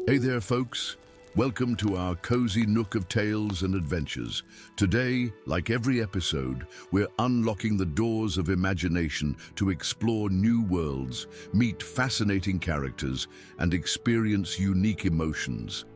Hey there, folks. Welcome to our cozy nook of tales and adventures. Today, like every episode, we're unlocking the doors of imagination to explore new worlds, meet fascinating characters, and experience unique emotions.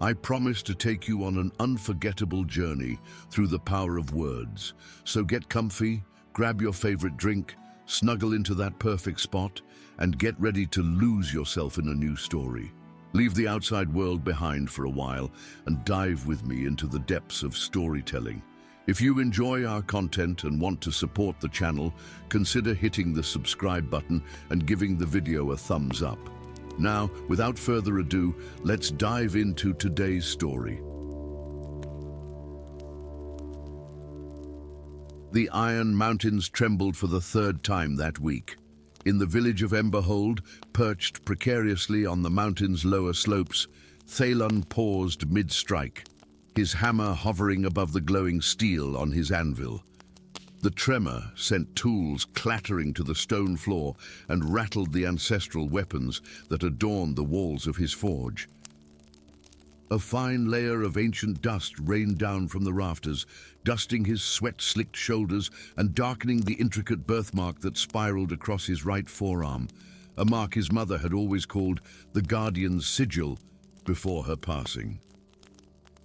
I promise to take you on an unforgettable journey through the power of words. So get comfy, grab your favorite drink, snuggle into that perfect spot, and get ready to lose yourself in a new story. Leave the outside world behind for a while and dive with me into the depths of storytelling. If you enjoy our content and want to support the channel, consider hitting the subscribe button and giving the video a thumbs up. Now, without further ado, let's dive into today's story. The Iron Mountains trembled for the third time that week. In the village of Emberhold, perched precariously on the mountain's lower slopes, Thalon paused mid-strike, his hammer hovering above the glowing steel on his anvil. The tremor sent tools clattering to the stone floor and rattled the ancestral weapons that adorned the walls of his forge. A fine layer of ancient dust rained down from the rafters, dusting his sweat-slicked shoulders and darkening the intricate birthmark that spiraled across his right forearm, a mark his mother had always called the Guardian's Sigil before her passing.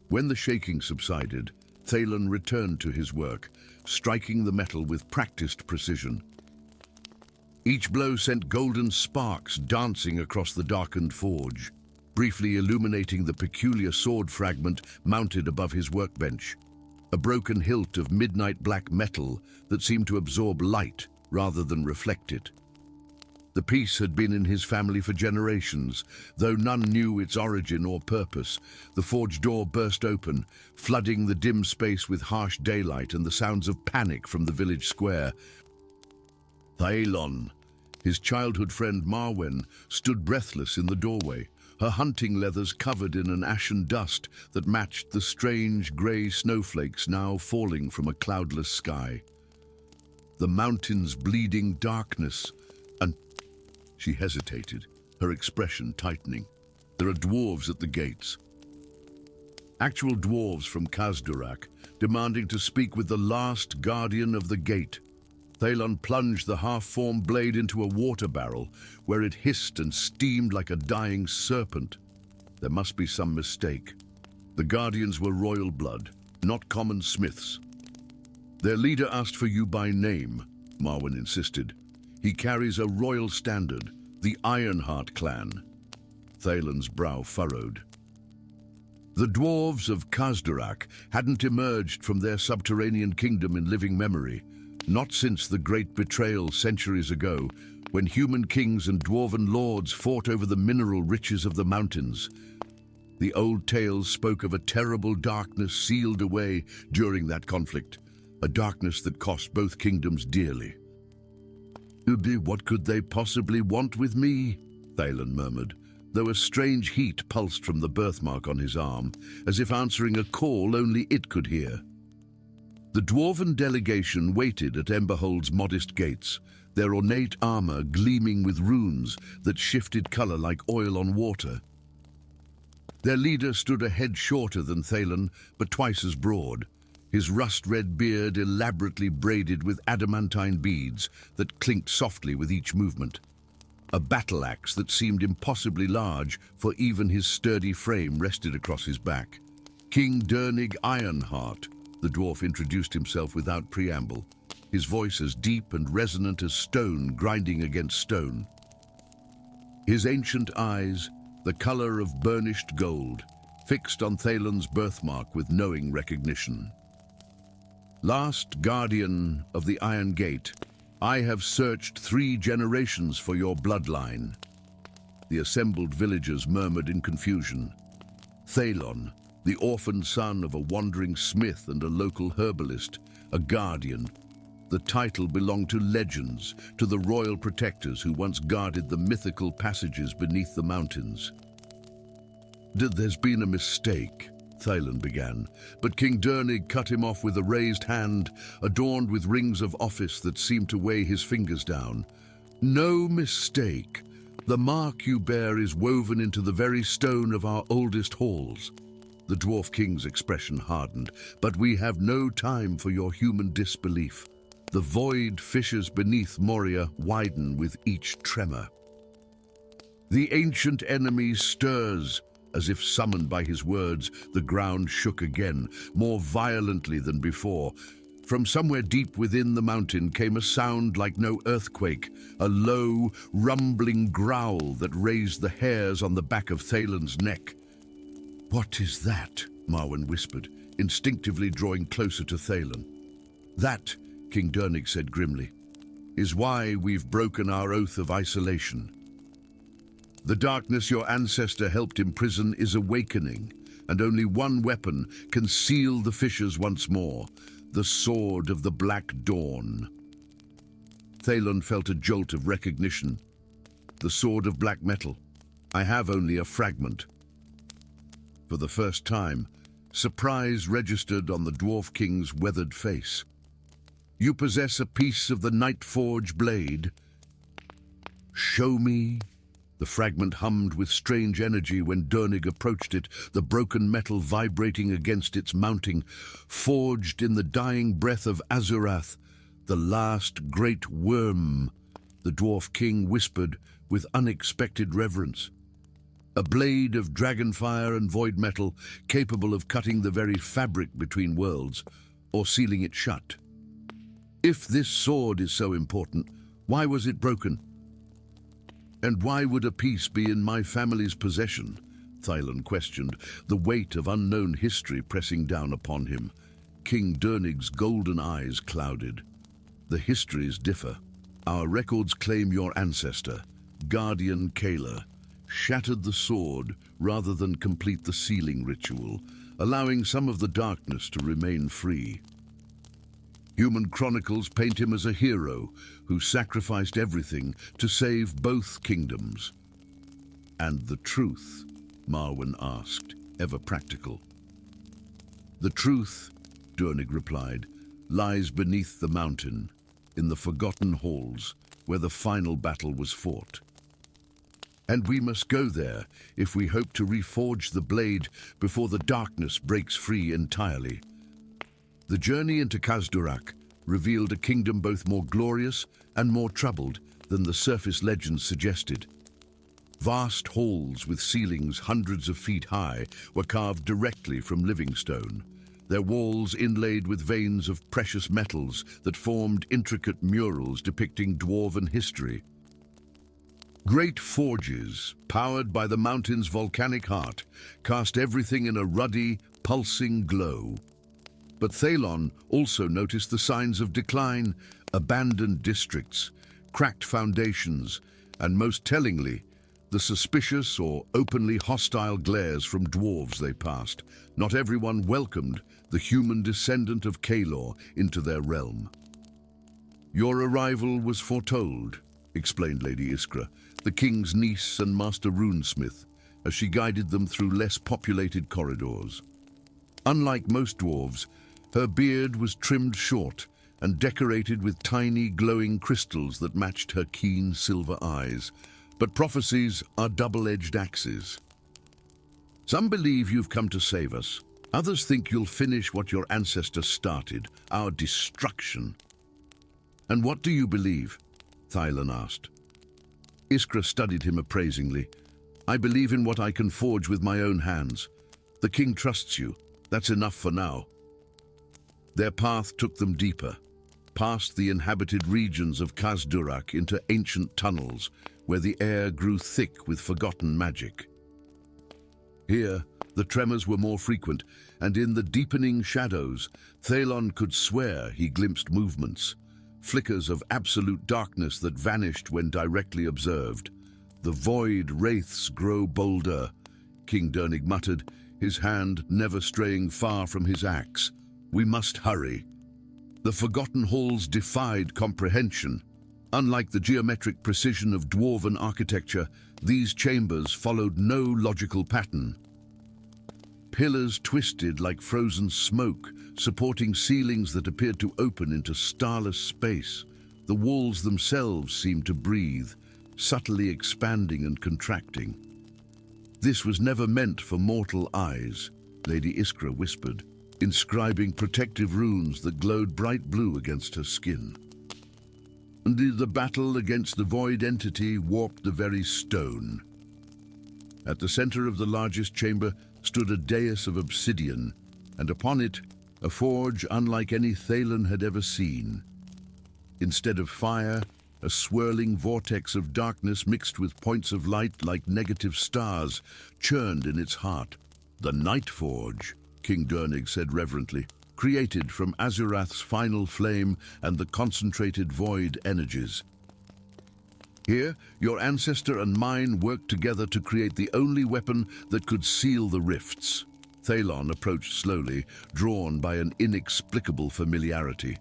When the shaking subsided, Thalon returned to his work, striking the metal with practiced precision. Each blow sent golden sparks dancing across the darkened forge, briefly illuminating the peculiar sword fragment mounted above his workbench, a broken hilt of midnight black metal that seemed to absorb light rather than reflect it. The piece had been in his family for generations, though none knew its origin or purpose. The forge door burst open, flooding the dim space with harsh daylight and the sounds of panic from the village square. Thalon, his childhood friend Marwen, stood breathless in the doorway, her hunting leathers covered in an ashen dust that matched the strange grey snowflakes now falling from a cloudless sky. The mountain's bleeding darkness, and she hesitated, her expression tightening. There are dwarves at the gates. Actual dwarves from Kazdurak, demanding to speak with the last guardian of the gate. Thalon plunged the half-formed blade into a water barrel, where it hissed and steamed like a dying serpent. There must be some mistake. The Guardians were royal blood, not common smiths. Their leader asked for you by name, Marwen insisted. He carries a royal standard, the Ironheart clan. Thalon's brow furrowed. The dwarves of Kazdurak hadn't emerged from their subterranean kingdom in living memory. Not since the great betrayal centuries ago, when human kings and dwarven lords fought over the mineral riches of the mountains. The old tales spoke of a terrible darkness sealed away during that conflict, a darkness that cost both kingdoms dearly. "What could they possibly want with me?" Thalon murmured, though a strange heat pulsed from the birthmark on his arm, as if answering a call only it could hear. The dwarven delegation waited at Emberhold's modest gates, their ornate armor gleaming with runes that shifted color like oil on water. Their leader stood a head shorter than Thalon, but twice as broad, his rust-red beard elaborately braided with adamantine beads that clinked softly with each movement. A battle axe that seemed impossibly large, for even his sturdy frame rested across his back. King Dernig Ironheart, the dwarf introduced himself without preamble, his voice as deep and resonant as stone grinding against stone. His ancient eyes, the color of burnished gold, fixed on Thalon's birthmark with knowing recognition. "Last guardian of the Iron Gate, I have searched 3 generations for your bloodline." The assembled villagers murmured in confusion. Thalon, the orphaned son of a wandering smith and a local herbalist, a guardian. The title belonged to legends, to the royal protectors who once guarded the mythical passages beneath the mountains. "There's been a mistake," Thalon began, but King Dernig cut him off with a raised hand, adorned with rings of office that seemed to weigh his fingers down. "No mistake. The mark you bear is woven into the very stone of our oldest halls. The Dwarf King's expression hardened. But we have no time for your human disbelief. The void fissures beneath Moria widen with each tremor. The ancient enemy stirs. As if summoned by his words, the ground shook again, more violently than before. From somewhere deep within the mountain came a sound like no earthquake, a low, rumbling growl that raised the hairs on the back of Thalen's neck. "What is that?" Marwen whispered, instinctively drawing closer to Thalen. "That," King Dernig said grimly, "is why we've broken our oath of isolation. The darkness your ancestor helped imprison is awakening, and only one weapon can seal the fissures once more, the sword of the Black Dawn." Thalen felt a jolt of recognition. The sword of black metal. I have only a fragment. For the first time, surprise registered on the Dwarf King's weathered face. "You possess a piece of the Nightforge blade?" "Show me." The fragment hummed with strange energy when Dernig approached it, the broken metal vibrating against its mounting. "Forged in the dying breath of Azurath, the last great worm," the Dwarf King whispered with unexpected reverence. "A blade of dragonfire and void metal, capable of cutting the very fabric between worlds, or sealing it shut. If this sword is so important, why was it broken? And why would a piece be in my family's possession?" Thalen questioned, the weight of unknown history pressing down upon him. King Dernig's golden eyes clouded. "The histories differ. Our records claim your ancestor, Guardian Kayla, shattered the sword rather than complete the sealing ritual, allowing some of the darkness to remain free. Human chronicles paint him as a hero who sacrificed everything to save both kingdoms." "And the truth?" Marwen asked, ever practical. "The truth," Dernig replied, "lies beneath the mountain, in the forgotten halls where the final battle was fought. And we must go there if we hope to reforge the blade before the darkness breaks free entirely." The journey into Khazdurak revealed a kingdom both more glorious and more troubled than the surface legends suggested. Vast halls with ceilings hundreds of feet high were carved directly from living stone, their walls inlaid with veins of precious metals that formed intricate murals depicting dwarven history. Great forges, powered by the mountain's volcanic heart, cast everything in a ruddy, pulsing glow. But Thalon also noticed the signs of decline: abandoned districts, cracked foundations, and most tellingly, the suspicious or openly hostile glares from dwarves they passed. Not everyone welcomed the human descendant of Kalor into their realm. "Your arrival was foretold," explained Lady Iskra, the king's niece and master runesmith, as she guided them through less populated corridors. Unlike most dwarves, her beard was trimmed short and decorated with tiny glowing crystals that matched her keen silver eyes. But prophecies are double-edged axes. "Some believe you've come to save us. Others think you'll finish what your ancestors started, our destruction." "And what do you believe?" Thalen asked. Iskra studied him appraisingly. "I believe in what I can forge with my own hands. The king trusts you. That's enough for now." Their path took them deeper, past the inhabited regions of Khazdurak into ancient tunnels, where the air grew thick with forgotten magic. Here, the tremors were more frequent, and in the deepening shadows, Thalon could swear he glimpsed movements, flickers of absolute darkness that vanished when directly observed. "The void wraiths grow bolder," King Dernig muttered, his hand never straying far from his axe. "We must hurry." The forgotten halls defied comprehension. Unlike the geometric precision of dwarven architecture, these chambers followed no logical pattern. Pillars twisted like frozen smoke, supporting ceilings that appeared to open into starless space. The walls themselves seemed to breathe, subtly expanding and contracting. "This was never meant for mortal eyes," Lady Iskra whispered, inscribing protective runes that glowed bright blue against her skin. And the battle against the void entity warped the very stone. At the center of the largest chamber stood a dais of obsidian, and upon it a forge unlike any Thaylen had ever seen. Instead of fire, a swirling vortex of darkness mixed with points of light like negative stars churned in its heart. "The Night Forge," King Dernig said reverently, "created from Azurath's final flame and the concentrated void energies. Here, your ancestor and mine worked together to create the only weapon that could seal the rifts." Thaylon approached slowly, drawn by an inexplicable familiarity.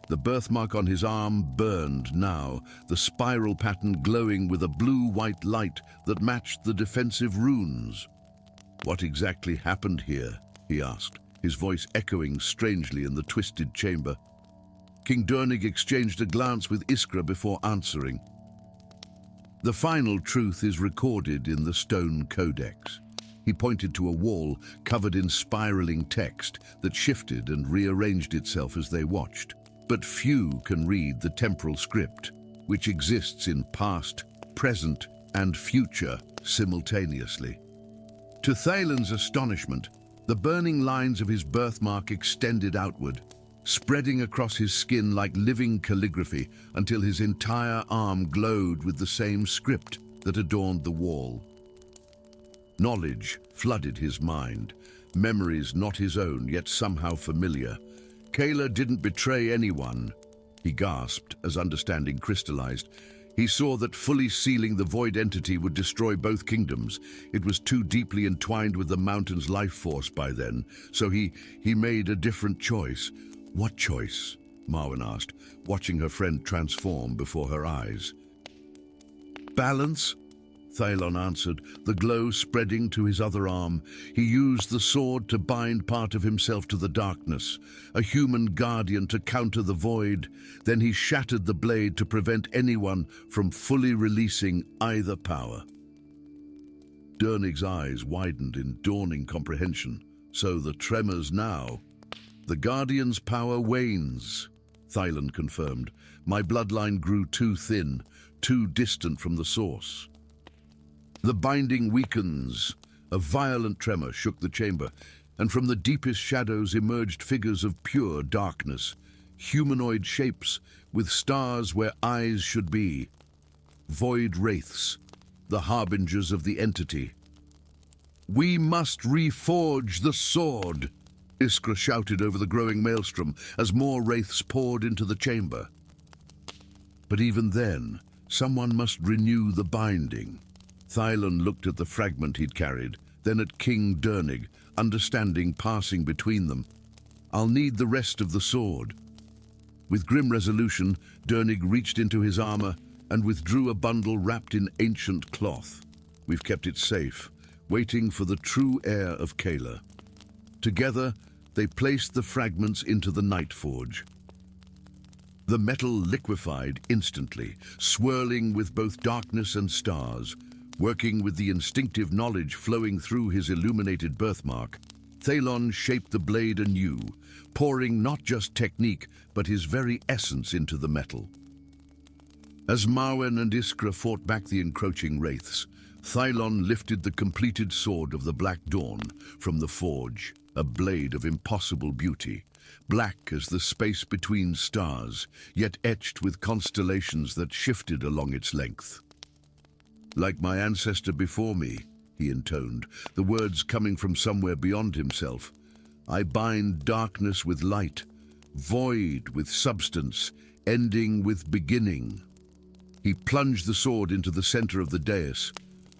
The birthmark on his arm burned now, the spiral pattern glowing with a blue-white light that matched the defensive runes. "What exactly happened here?" he asked, his voice echoing strangely in the twisted chamber. King Dernig exchanged a glance with Iskra before answering. "The final truth is recorded in the stone codex." He pointed to a wall covered in spiraling text that shifted and rearranged itself as they watched. But few can read the temporal script, which exists in past, present, and future simultaneously. To Thaylen's astonishment, the burning lines of his birthmark extended outward, spreading across his skin like living calligraphy until his entire arm glowed with the same script that adorned the wall. Knowledge flooded his mind, memories not his own, yet somehow familiar. Kayla didn't betray anyone, he gasped as understanding crystallized. He saw that fully sealing the void entity would destroy both kingdoms. It was too deeply entwined with the mountain's life force by then, so he made a different choice. "What choice?" Marwen asked, watching her friend transform before her eyes. "Balance," Thaylon answered, the glow spreading to his other arm. He used the sword to bind part of himself to the darkness, a human guardian to counter the void. Then he shattered the blade to prevent anyone from fully releasing either power. Dernig's eyes widened in dawning comprehension. "So the tremors now." "The Guardian's power wanes," Thaylon confirmed. "My bloodline grew too thin, too distant from the source." "The binding weakens." A violent tremor shook the chamber, and from the deepest shadows emerged figures of pure darkness, humanoid shapes with stars where eyes should be. Void wraiths, the harbingers of the entity. "We must reforge the sword," Iskra shouted over the growing maelstrom as more wraiths poured into the chamber. But even then, someone must renew the binding. Thaylon looked at the fragment he'd carried, then at King Dernig, understanding passing between them. "I'll need the rest of the sword." With grim resolution, Dernig reached into his armor and withdrew a bundle wrapped in ancient cloth. "We've kept it safe, waiting for the true heir of Kayla." Together, they placed the fragments into the Night Forge. The metal liquefied instantly, swirling with both darkness and stars. Working with the instinctive knowledge flowing through his illuminated birthmark, Thaylon shaped the blade anew, pouring not just technique, but his very essence into the metal. As Marwen and Iskra fought back the encroaching wraiths, Thaylon lifted the completed sword of the Black Dawn from the forge, a blade of impossible beauty, black as the space between stars, yet etched with constellations that shifted along its length. "Like my ancestor before me," he intoned, the words coming from somewhere beyond himself. "I bind darkness with light, void with substance, ending with beginning." He plunged the sword into the center of the dais,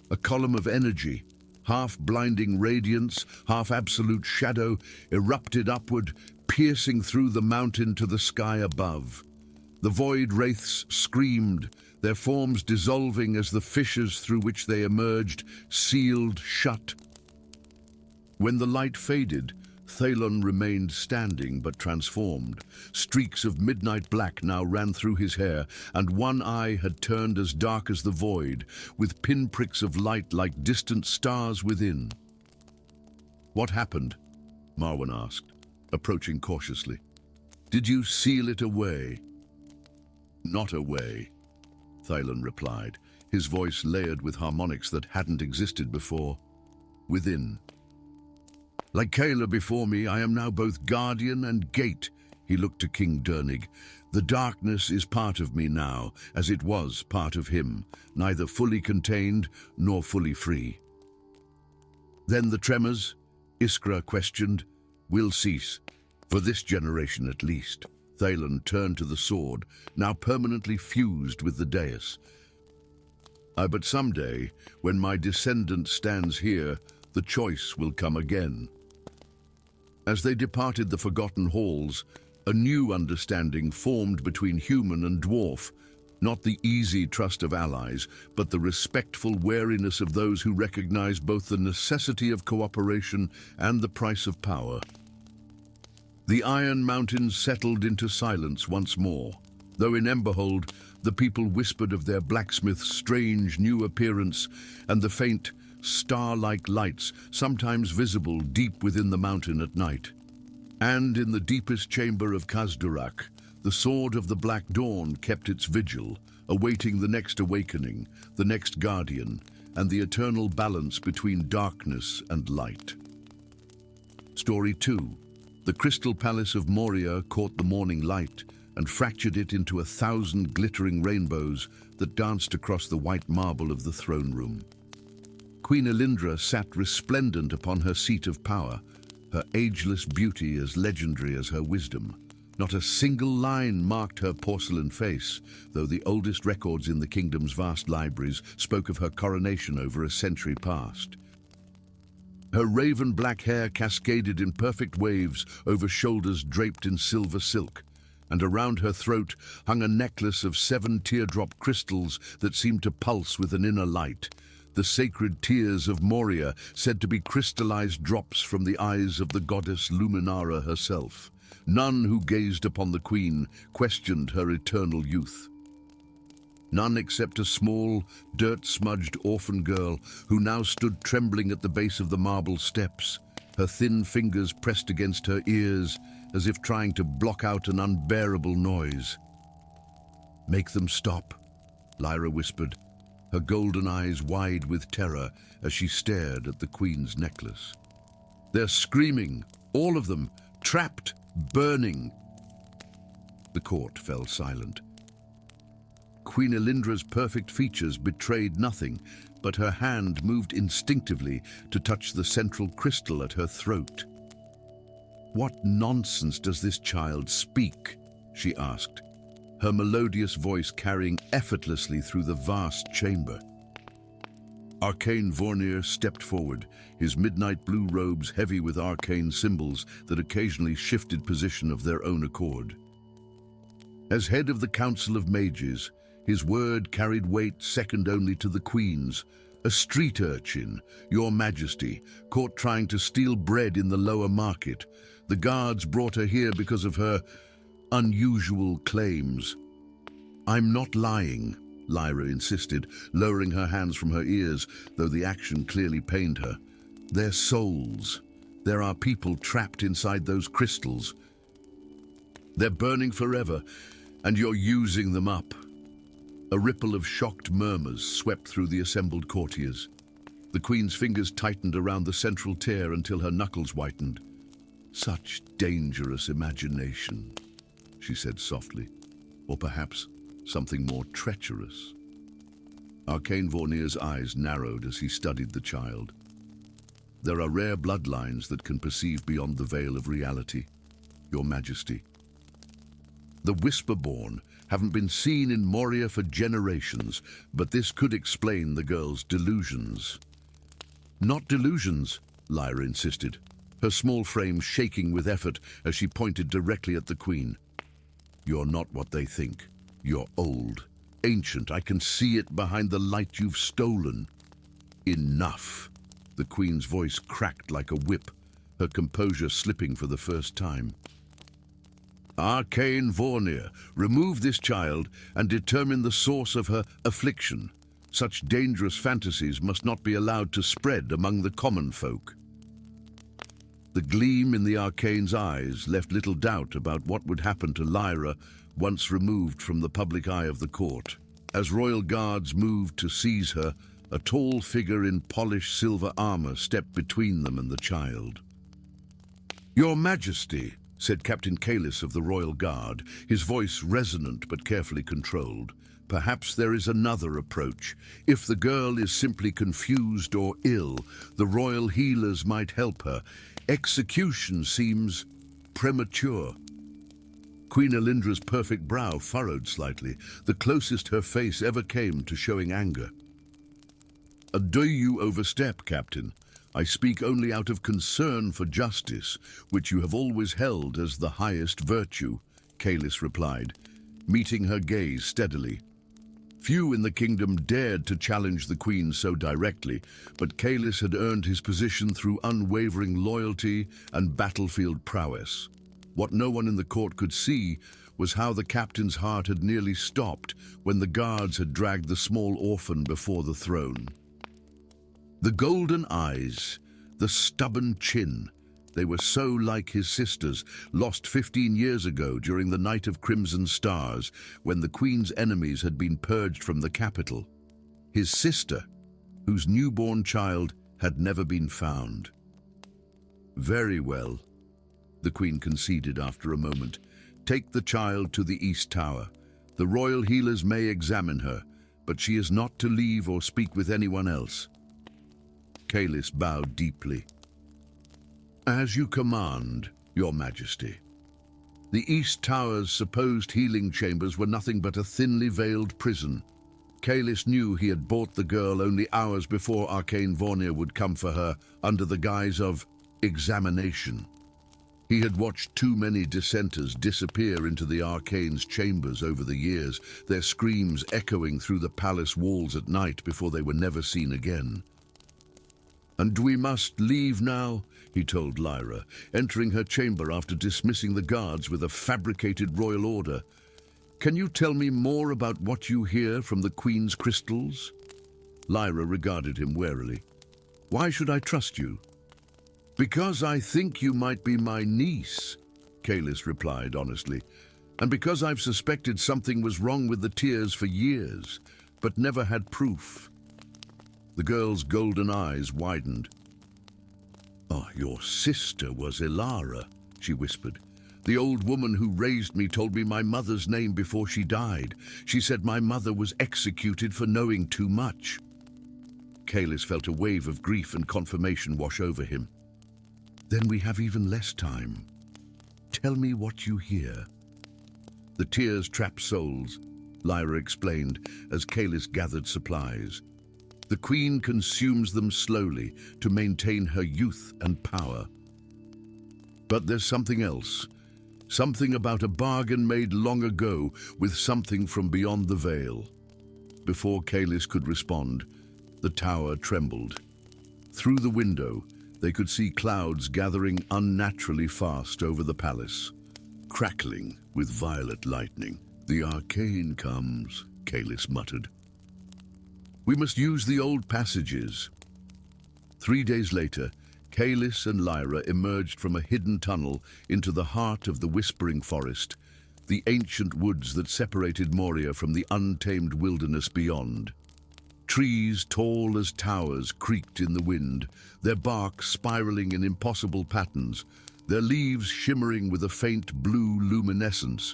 a column of energy, half blinding radiance, half absolute shadow, erupted upward, piercing through the mountain to the sky above. The void wraiths screamed, their forms dissolving as the fissures through which they emerged sealed shut. When the light faded, Thalon remained standing but transformed. Streaks of midnight black now ran through his hair, and one eye had turned as dark as the void, with pinpricks of light like distant stars within. "What happened?" Marwen asked, approaching cautiously. "Did you seal it away?" "Not away," Thalon replied, his voice layered with harmonics that hadn't existed before. "Within. Like Kayla before me, I am now both guardian and gate." He looked to King Dernig. "The darkness is part of me now, as it was part of him, neither fully contained nor fully free." "Then the tremors," Iskra questioned, "will cease, for this generation at least." Thalon turned to the sword, now permanently fused with the dais. But someday, when my descendant stands here, the choice will come again." As they departed the forgotten halls, a new understanding formed between human and dwarf, not the easy trust of allies, but the respectful wariness of those who recognize both the necessity of cooperation and the price of power. The Iron Mountains settled into silence once more, though in Emberhold, the people whispered of their blacksmith's strange new appearance and the faint, star-like lights sometimes visible deep within the mountain at night. And in the deepest chamber of Kazdurak, the sword of the Black Dawn kept its vigil, awaiting the next awakening, the next guardian, and the eternal balance between darkness and light. Story 2. The crystal palace of Moria caught the morning light and fractured it into 1,000 glittering rainbows that danced across the white marble of the throne room. Queen Elindra sat resplendent upon her seat of power, her ageless beauty as legendary as her wisdom. Not a single line marked her porcelain face, though the oldest records in the kingdom's vast libraries spoke of her coronation over a century past. Her raven-black hair cascaded in perfect waves over shoulders draped in silver silk, and around her throat hung a necklace of 7 teardrop crystals that seemed to pulse with an inner light. The sacred tears of Moria, said to be crystallized drops from the eyes of the goddess Luminara herself. None who gazed upon the queen questioned her eternal youth. None except a small, dirt-smudged orphan girl who now stood trembling at the base of the marble steps, her thin fingers pressed against her ears as if trying to block out an unbearable noise. "Make them stop," Lyra whispered, her golden eyes wide with terror as she stared at the queen's necklace. "They're screaming, all of them, trapped, burning." The court fell silent. Queen Elindra's perfect features betrayed nothing, but her hand moved instinctively to touch the central crystal at her throat. "What nonsense does this child speak?" she asked, her melodious voice carrying effortlessly through the vast chamber. Arcane Vornir stepped forward, his midnight blue robes heavy with arcane symbols that occasionally shifted position of their own accord. As head of the Council of Mages, his word carried weight second only to the Queen's. "A street urchin, Your Majesty, caught trying to steal bread in the lower market. The guards brought her here because of her unusual claims." "I'm not lying," Lyra insisted, lowering her hands from her ears, though the action clearly pained her. "They're souls. There are people trapped inside those crystals. They're burning forever, and you're using them up." A ripple of shocked murmurs swept through the assembled courtiers. The Queen's fingers tightened around the central tear until her knuckles whitened. "Such dangerous imagination," she said softly. "Or perhaps something more treacherous." Arcane Vornir's eyes narrowed as he studied the child. "There are rare bloodlines that can perceive beyond the veil of reality, Your Majesty. The Whisperborn haven't been seen in Moria for generations, but this could explain the girl's delusions." "Not delusions," Lyra insisted, her small frame shaking with effort as she pointed directly at the Queen. "You're not what they think. You're old, ancient. I can see it behind the light you've stolen." "Enough." The Queen's voice cracked like a whip, her composure slipping for the first time. Arcane Vornir, remove this child and determine the source of her affliction. Such dangerous fantasies must not be allowed to spread among the common folk. The gleam in the Arcane's eyes left little doubt about what would happen to Lyra once removed from the public eye of the court. As royal guards moved to seize her, a tall figure in polished silver armor stepped between them and the child. "Your Majesty," said Captain Kalis of the Royal Guard, his voice resonant but carefully controlled. "Perhaps there is another approach. If the girl is simply confused or ill, the royal healers might help her. Execution seems premature." Queen Elindra's perfect brow furrowed slightly, the closest her face ever came to showing anger. "Do you overstep, Captain? I speak only out of concern for justice, which you have always held as the highest virtue," Kalis replied, meeting her gaze steadily. Few in the kingdom dared to challenge the Queen so directly, but Kalis had earned his position through unwavering loyalty and battlefield prowess. What no one in the court could see was how the captain's heart had nearly stopped when the guards had dragged the small orphan before the throne. The golden eyes, the stubborn chin, they were so like his sister's, lost 15 years ago during the Night of Crimson Stars, when the Queen's enemies had been purged from the capital. His sister, whose newborn child had never been found. "Very well," the Queen conceded after a moment. "Take the child to the East Tower. The royal healers may examine her, but she is not to leave or speak with anyone else." Kalis bowed deeply. "As you command, Your Majesty." The East Tower's supposed healing chambers were nothing but a thinly veiled prison. Kalis knew he had bought the girl only hours before Arcane Vornir would come for her under the guise of examination. He had watched too many dissenters disappear into the Arcane's chambers over the years, their screams echoing through the palace walls at night before they were never seen again. "And we must leave now," he told Lyra, entering her chamber after dismissing the guards with a fabricated royal order. "Can you tell me more about what you hear from the Queen's crystals?" Lyra regarded him warily. "Why should I trust you?" "Because I think you might be my niece," Kalis replied honestly, "and because I've suspected something was wrong with the tears for years, but never had proof." The girl's golden eyes widened. "Oh, your sister was Ilara," she whispered. "The old woman who raised me told me my mother's name before she died. She said my mother was executed for knowing too much." Kalis felt a wave of grief and confirmation wash over him. "Then we have even less time. Tell me what you hear." "The tears trap souls," Lyra explained as Kalis gathered supplies. "The Queen consumes them slowly to maintain her youth and power. But there's something else. Something about a bargain made long ago with something from beyond the veil." Before Kalis could respond, the tower trembled. Through the window, they could see clouds gathering unnaturally fast over the palace, crackling with violet lightning. "The Arcane comes," Kalis muttered. "We must use the old passages." 3 days later, Kalis and Lyra emerged from a hidden tunnel into the heart of the Whispering Forest, the ancient woods that separated Moria from the untamed wilderness beyond. Trees tall as towers creaked in the wind, their bark spiraling in impossible patterns, their leaves shimmering with a faint blue luminescence.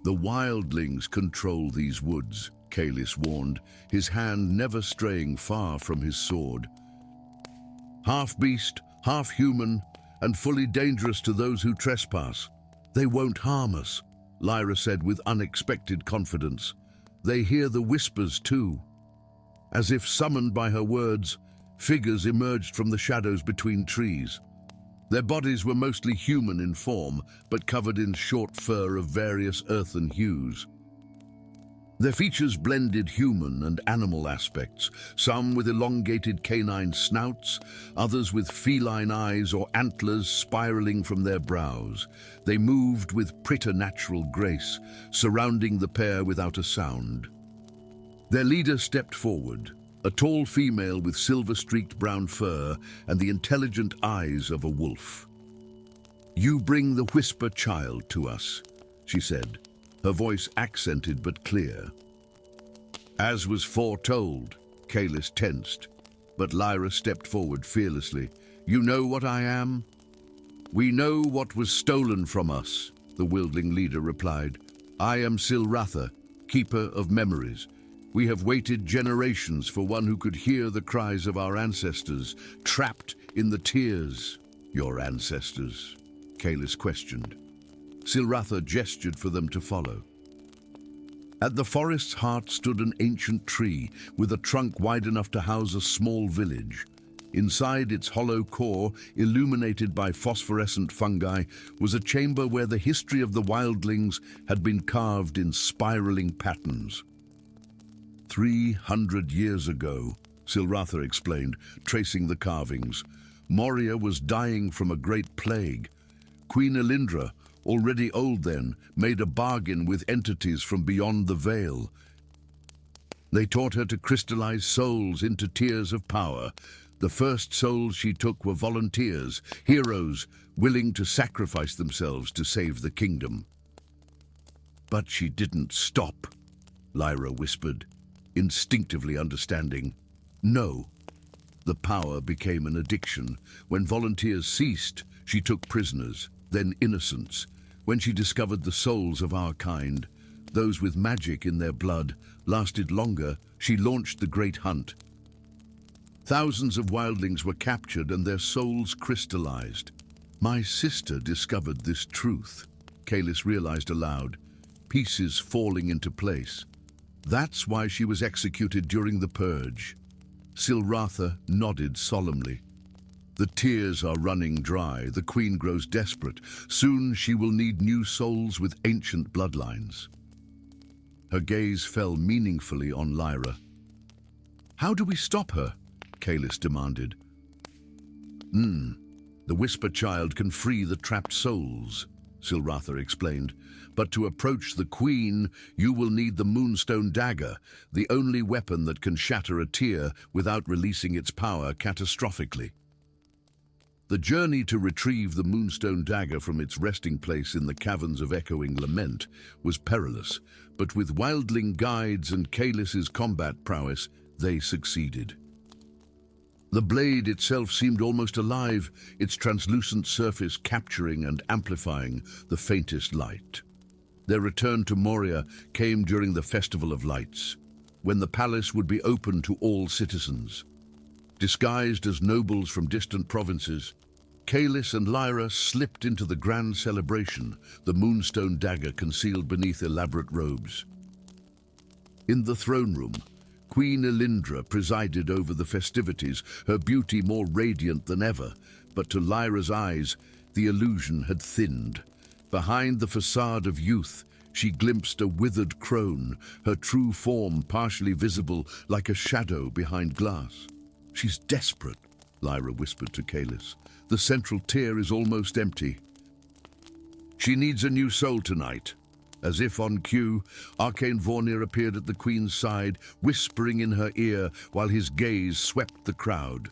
"The wildlings control these woods," Kalis warned, his hand never straying far from his sword. "Half beast, half human, and fully dangerous to those who trespass. They won't harm us," Lyra said with unexpected confidence. "They hear the whispers too." As if summoned by her words, figures emerged from the shadows between trees. Their bodies were mostly human in form, but covered in short fur of various earthen hues. Their features blended human and animal aspects, some with elongated canine snouts, others with feline eyes or antlers spiraling from their brows. They moved with preternatural grace, surrounding the pair without a sound. Their leader stepped forward, a tall female with silver-streaked brown fur and the intelligent eyes of a wolf. "You bring the whisper child to us," she said, her voice accented but clear. As was foretold, Kalis tensed, but Lyra stepped forward fearlessly. "You know what I am?" "We know what was stolen from us," the wildling leader replied. "I am Silratha, keeper of memories. We have waited generations for one who could hear the cries of our ancestors, trapped in the tears." "Your ancestors?" Kalis questioned. Silratha gestured for them to follow. At the forest's heart stood an ancient tree with a trunk wide enough to house a small village. Inside its hollow core, illuminated by phosphorescent fungi, was a chamber where the history of the wildlings had been carved in spiraling patterns. 300 years ago, Silratha explained, tracing the carvings, Moria was dying from a great plague. Queen Elindra, already old then, made a bargain with entities from beyond the veil. They taught her to crystallize souls into tiers of power. The first souls she took were volunteers, heroes, willing to sacrifice themselves to save the kingdom. "But she didn't stop," Lyra whispered, instinctively understanding. "No." The power became an addiction. When volunteers ceased, she took prisoners, then innocents. When she discovered the souls of our kind, those with magic in their blood, lasted longer, she launched the Great Hunt. Thousands of wildlings were captured and their souls crystallized. "My sister discovered this truth," Kalis realized aloud, pieces falling into place. "That's why she was executed during the purge." Silratha nodded solemnly. "The tears are running dry. The queen grows desperate. Soon she will need new souls with ancient bloodlines." Her gaze fell meaningfully on Lyra. "How do we stop her?" Kalis demanded. The whisper child can free the trapped souls," Silratha explained. "But to approach the queen, you will need the moonstone dagger, the only weapon that can shatter a tear without releasing its power catastrophically." The journey to retrieve the moonstone dagger from its resting place in the caverns of echoing lament was perilous, but with wildling guides and Kalis's combat prowess, they succeeded. The blade itself seemed almost alive, its translucent surface capturing and amplifying the faintest light. Their return to Moria came during the Festival of Lights, when the palace would be open to all citizens. Disguised as nobles from distant provinces, Kalis and Lyra slipped into the grand celebration, the moonstone dagger concealed beneath elaborate robes. In the throne room, Queen Elindra presided over the festivities, her beauty more radiant than ever, but to Lyra's eyes, the illusion had thinned. Behind the facade of youth, she glimpsed a withered crone, her true form partially visible like a shadow behind glass. "She's desperate," Lyra whispered to Kalis. "The central tier is almost empty." "She needs a new soul tonight." As if on cue, Arcane Vornir appeared at the queen's side, whispering in her ear while his gaze swept the crowd.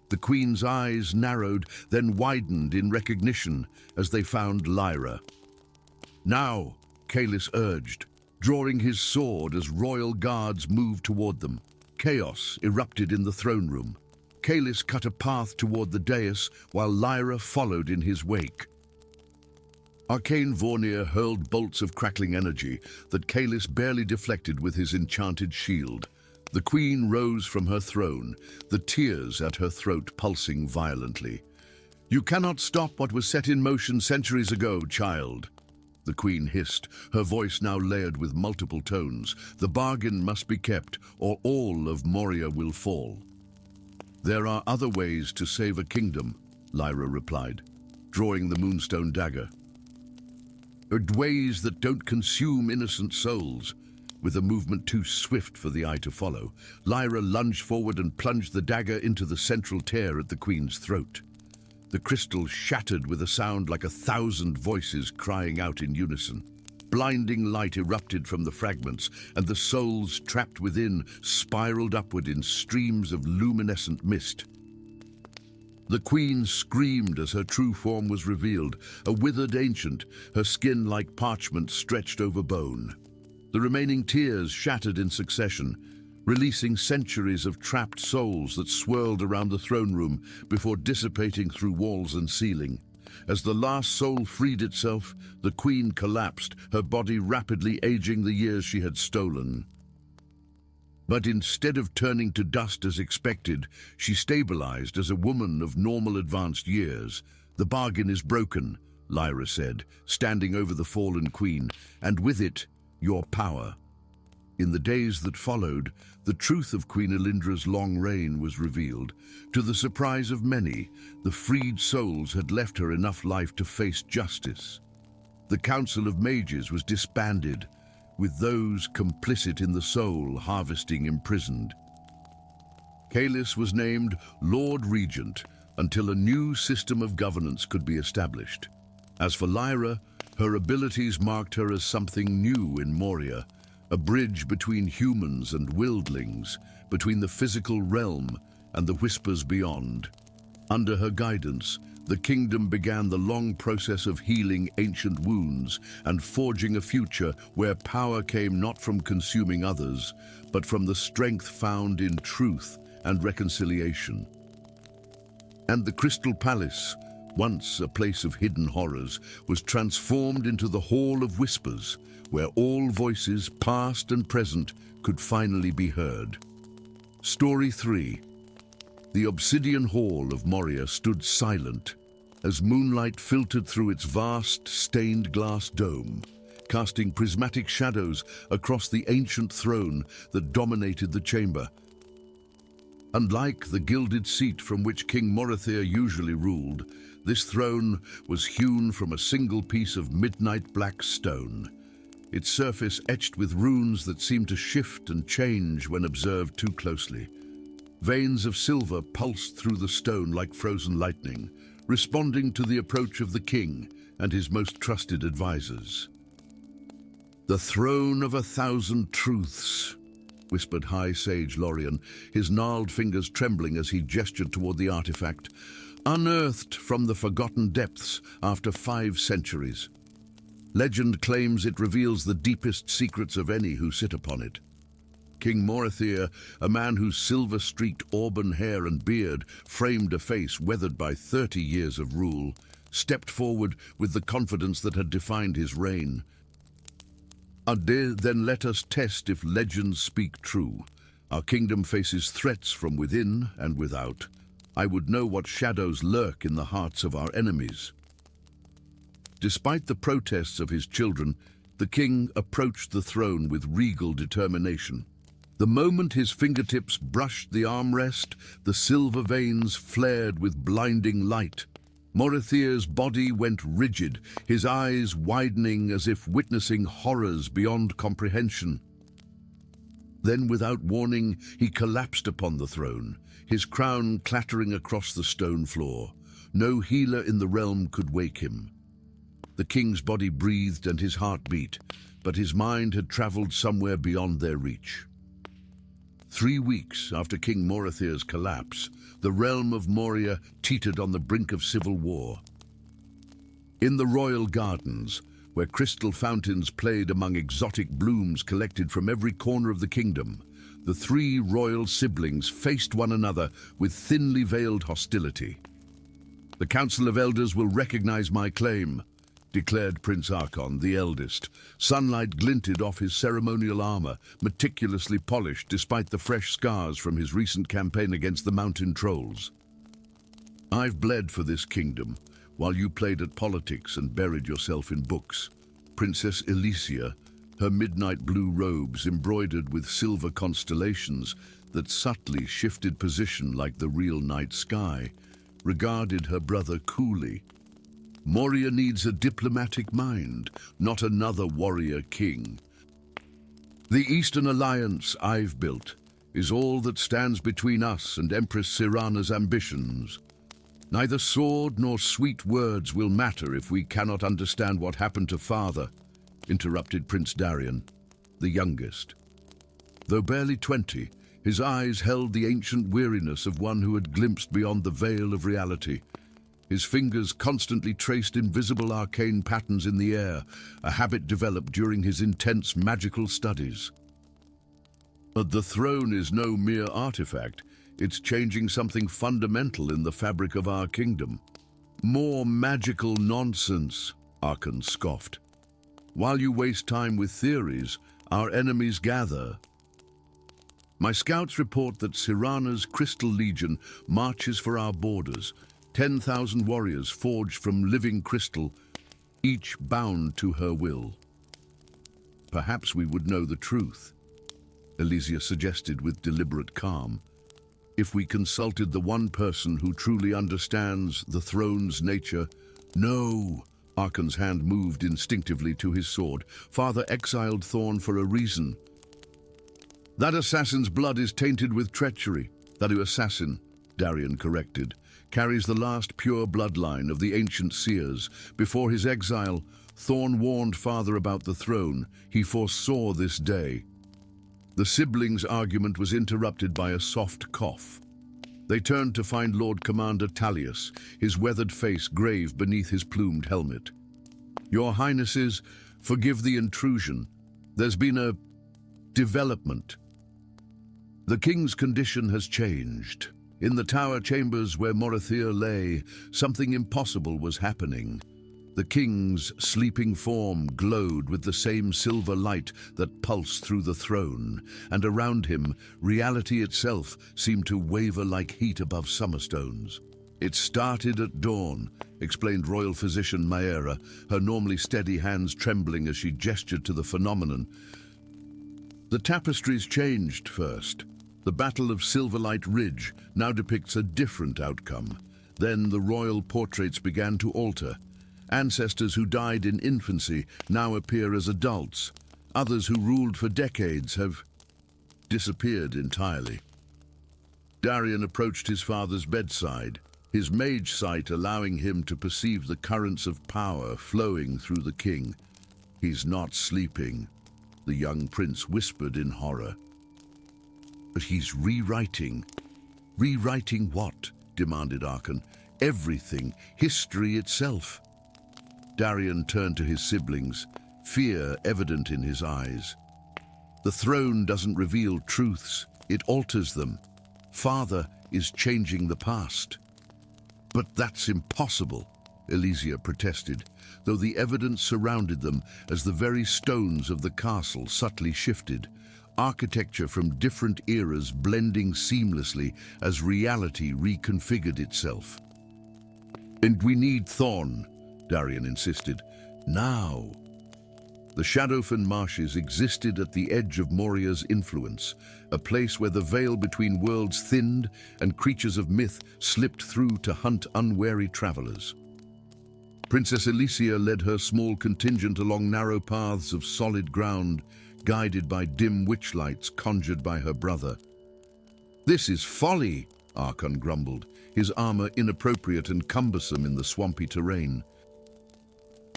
The queen's eyes narrowed, then widened in recognition as they found Lyra. "Now," Kalis urged, drawing his sword as royal guards moved toward them. Chaos erupted in the throne room. Kalis cut a path toward the dais while Lyra followed in his wake. Arcane Vornir hurled bolts of crackling energy that Kalis barely deflected with his enchanted shield. The queen rose from her throne, the tears at her throat pulsing violently. "You cannot stop what was set in motion centuries ago, child," the queen hissed, her voice now layered with multiple tones. "The bargain must be kept, or all of Moria will fall." "There are other ways to save a kingdom," Lyra replied, drawing the moonstone dagger. "Ways that don't consume innocent souls." With a movement too swift for the eye to follow, Lyra lunged forward and plunged the dagger into the central tear at the queen's throat. The crystal shattered with a sound like 1,000 voices crying out in unison. Blinding light erupted from the fragments, and the souls trapped within spiraled upward in streams of luminescent mist. The queen screamed as her true form was revealed, a withered ancient, her skin like parchment stretched over bone. The remaining tears shattered in succession, releasing centuries of trapped souls that swirled around the throne room before dissipating through walls and ceiling. As the last soul freed itself, the queen collapsed, her body rapidly aging the years she had stolen. But instead of turning to dust as expected, she stabilized as a woman of normal advanced years. "The bargain is broken," Lyra said, standing over the fallen queen, "and with it, your power." In the days that followed, the truth of Queen Elindra's long reign was revealed. To the surprise of many, the freed souls had left her enough life to face justice. The Council of Mages was disbanded, with those complicit in the soul harvesting imprisoned. Kalis was named Lord Regent until a new system of governance could be established. As for Lyra, her abilities marked her as something new in Moria, a bridge between humans and wildlings, between the physical realm and the whispers beyond. Under her guidance, the kingdom began the long process of healing ancient wounds and forging a future where power came not from consuming others, but from the strength found in truth and reconciliation. And the Crystal Palace, once a place of hidden horrors, was transformed into the Hall of Whispers, where all voices, past and present, could finally be heard. Story 3. The obsidian hall of Moria stood silent as moonlight filtered through its vast, stained glass dome, casting prismatic shadows across the ancient throne that dominated the chamber. Unlike the gilded seat from which King Morithir usually ruled, this throne was hewn from a single piece of midnight black stone, its surface etched with runes that seemed to shift and change when observed too closely. Veins of silver pulsed through the stone like frozen lightning, responding to the approach of the king and his most trusted advisors. "The throne of 1,000 truths," whispered High Sage Lorien, his gnarled fingers trembling as he gestured toward the artifact, "unearthed from the forgotten depths after 5 centuries. Legend claims it reveals the deepest secrets of any who sit upon it." King Morithir, a man whose silver-streaked auburn hair and beard framed a face weathered by 30 years of rule, stepped forward with the confidence that had defined his reign. "Then let us test if legends speak true. Our kingdom faces threats from within and without. I would know what shadows lurk in the hearts of our enemies." Despite the protests of his children, the king approached the throne with regal determination. The moment his fingertips brushed the armrest, the silver veins flared with blinding light. Morithir's body went rigid, his eyes widening as if witnessing horrors beyond comprehension. Then, without warning, he collapsed upon the throne, his crown clattering across the stone floor. No healer in the realm could wake him. The king's body breathed and his heart beat, but his mind had traveled somewhere beyond their reach. 3 weeks after King Morithir's collapse, the realm of Moria teetered on the brink of civil war. In the royal gardens, where crystal fountains played among exotic blooms collected from every corner of the kingdom, the 3 royal siblings faced one another with thinly veiled hostility. "The Council of Elders will recognize my claim," declared Prince Archon, the eldest. Sunlight glinted off his ceremonial armor, meticulously polished despite the fresh scars from his recent campaign against the mountain trolls. "I've bled for this kingdom, while you played at politics and buried yourself in books." Princess Elysia, her midnight blue robes embroidered with silver constellations that subtly shifted position like the real night sky, regarded her brother coolly. "Moria needs a diplomatic mind, not another warrior king." The Eastern alliance I've built is all that stands between us and Empress Sirana's ambitions. Neither sword nor sweet words will matter if we cannot understand what happened to father, interrupted Prince Darian, the youngest. Though barely 20, his eyes held the ancient weariness of one who had glimpsed beyond the veil of reality. His fingers constantly traced invisible arcane patterns in the air, a habit developed during his intense magical studies. But the throne is no mere artifact. It's changing something fundamental in the fabric of our kingdom. More magical nonsense, Arkan scoffed. While you waste time with theories, our enemies gather. My scouts report that Sirana's Crystal Legion marches for our borders, 10,000 warriors forged from living crystal, each bound to her will. Perhaps we would know the truth, Elysia suggested with deliberate calm, if we consulted the one person who truly understands the throne's nature. No! Arkan's hand moved instinctively to his sword. Father exiled Thorn for a reason. That assassin's blood is tainted with treachery. That assassin, Darian corrected, carries the last pure bloodline of the ancient seers. Before his exile, Thorn warned father about the throne. He foresaw this day. The siblings' argument was interrupted by a soft cough. They turned to find Lord Commander Talius, his weathered face grave beneath his plumed helmet. Your Highnesses, forgive the intrusion. There's been a development. The king's condition has changed. In the tower chambers where Morathir lay, something impossible was happening. The king's sleeping form glowed with the same silver light that pulsed through the throne, and around him, reality itself seemed to waver like heat above summerstones. It started at dawn, explained royal physician Maera, her normally steady hands trembling as she gestured to the phenomenon. The tapestries changed first. The Battle of Silverlight Ridge now depicts a different outcome. Then the royal portraits began to alter. Ancestors who died in infancy now appear as adults. Others who ruled for decades have disappeared entirely. Darian approached his father's bedside, his mage sight allowing him to perceive the currents of power flowing through the king. He's not sleeping, the young prince whispered in horror. But he's rewriting. Rewriting what? Demanded Arkan. Everything, history itself. Darian turned to his siblings, fear evident in his eyes. The throne doesn't reveal truths, it alters them. Father is changing the past. But that's impossible, Elysia protested, though the evidence surrounded them as the very stones of the castle subtly shifted, architecture from different eras blending seamlessly as reality reconfigured itself. And we need Thorn, Darian insisted. Now. The Shadowfen marshes existed at the edge of Moria's influence, a place where the veil between worlds thinned and creatures of myth slipped through to hunt unwary travelers. Princess Elysia led her small contingent along narrow paths of solid ground, guided by dim witchlights conjured by her brother. This is folly, Arkan grumbled, his armor inappropriate and cumbersome in the swampy terrain.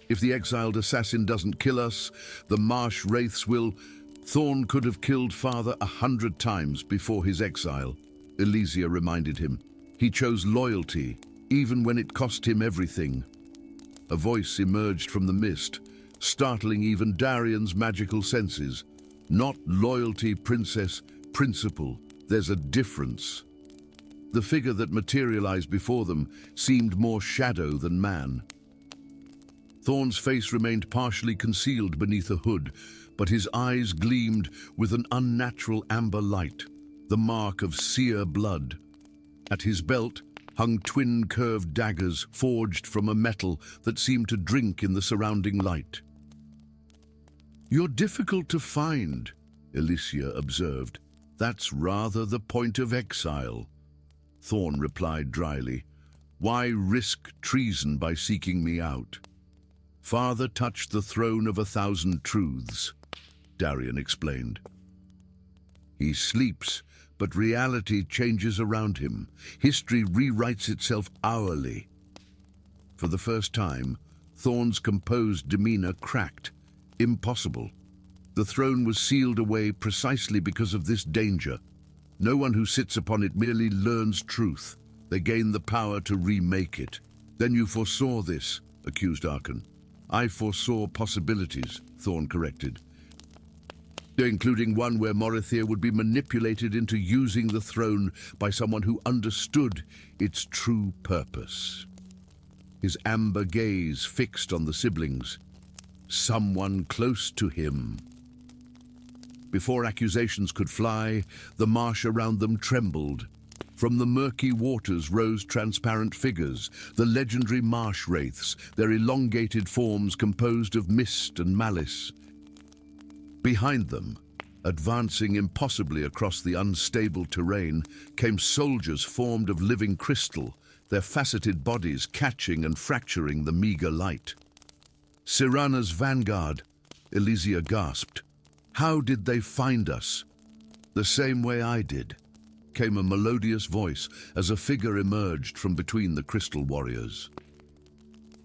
If the exiled assassin doesn't kill us, the marsh wraiths will. Thorn could have killed father 100 times before his exile, Elysia reminded him. He chose loyalty, even when it cost him everything. A voice emerged from the mist, startling even Darian's magical senses. Not loyalty, princess, principle. There's a difference. The figure that materialized before them seemed more shadow than man. Thorn's face remained partially concealed beneath a hood, but his eyes gleamed with an unnatural amber light, the mark of seer blood. At his belt hung twin curved daggers forged from a metal that seemed to drink in the surrounding light. You're difficult to find, Elysia observed. That's rather the point of exile. Thorn replied dryly. Why risk treason by seeking me out? Father touched the throne of 1,000 truths. Darian explained. He sleeps, but reality changes around him. History rewrites itself hourly. For the first time, Thorn's composed demeanor cracked. Impossible. The throne was sealed away precisely because of this danger. No one who sits upon it merely learns truth. They gain the power to remake it. Then you foresaw this, accused Arkan. I foresaw possibilities, Thorn corrected, including one where Morithia would be manipulated into using the throne by someone who understood its true purpose. His amber gaze fixed on the siblings. Someone close to him. Before accusations could fly, the marsh around them trembled. From the murky waters rose transparent figures, the legendary marsh wraiths, their elongated forms composed of mist and malice. Behind them, advancing impossibly across the unstable terrain, came soldiers formed of living crystal, their faceted bodies catching and fracturing the meager light. Sirana's vanguard, Elysia gasped. How did they find us? The same way I did, came a melodious voice as a figure emerged from between the crystal warriors.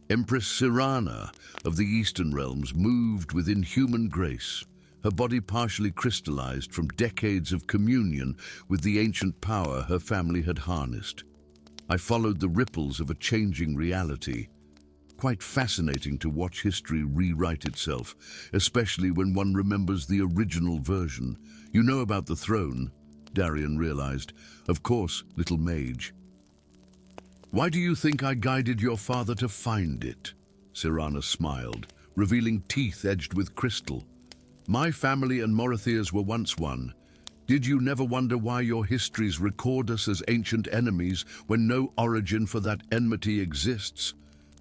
Empress Sirana of the Eastern Realms moved with inhuman grace, her body partially crystallized from decades of communion with the ancient power her family had harnessed. I followed the ripples of a changing reality. Quite fascinating to watch history rewrite itself, especially when one remembers the original version. You know about the throne, Darian realized. Of course, little mage. Why do you think I guided your father to find it? Sirana smiled, revealing teeth edged with crystal. My family and Morithia's were once one. Did you never wonder why your histories record us as ancient enemies when no origin for that enmity exists?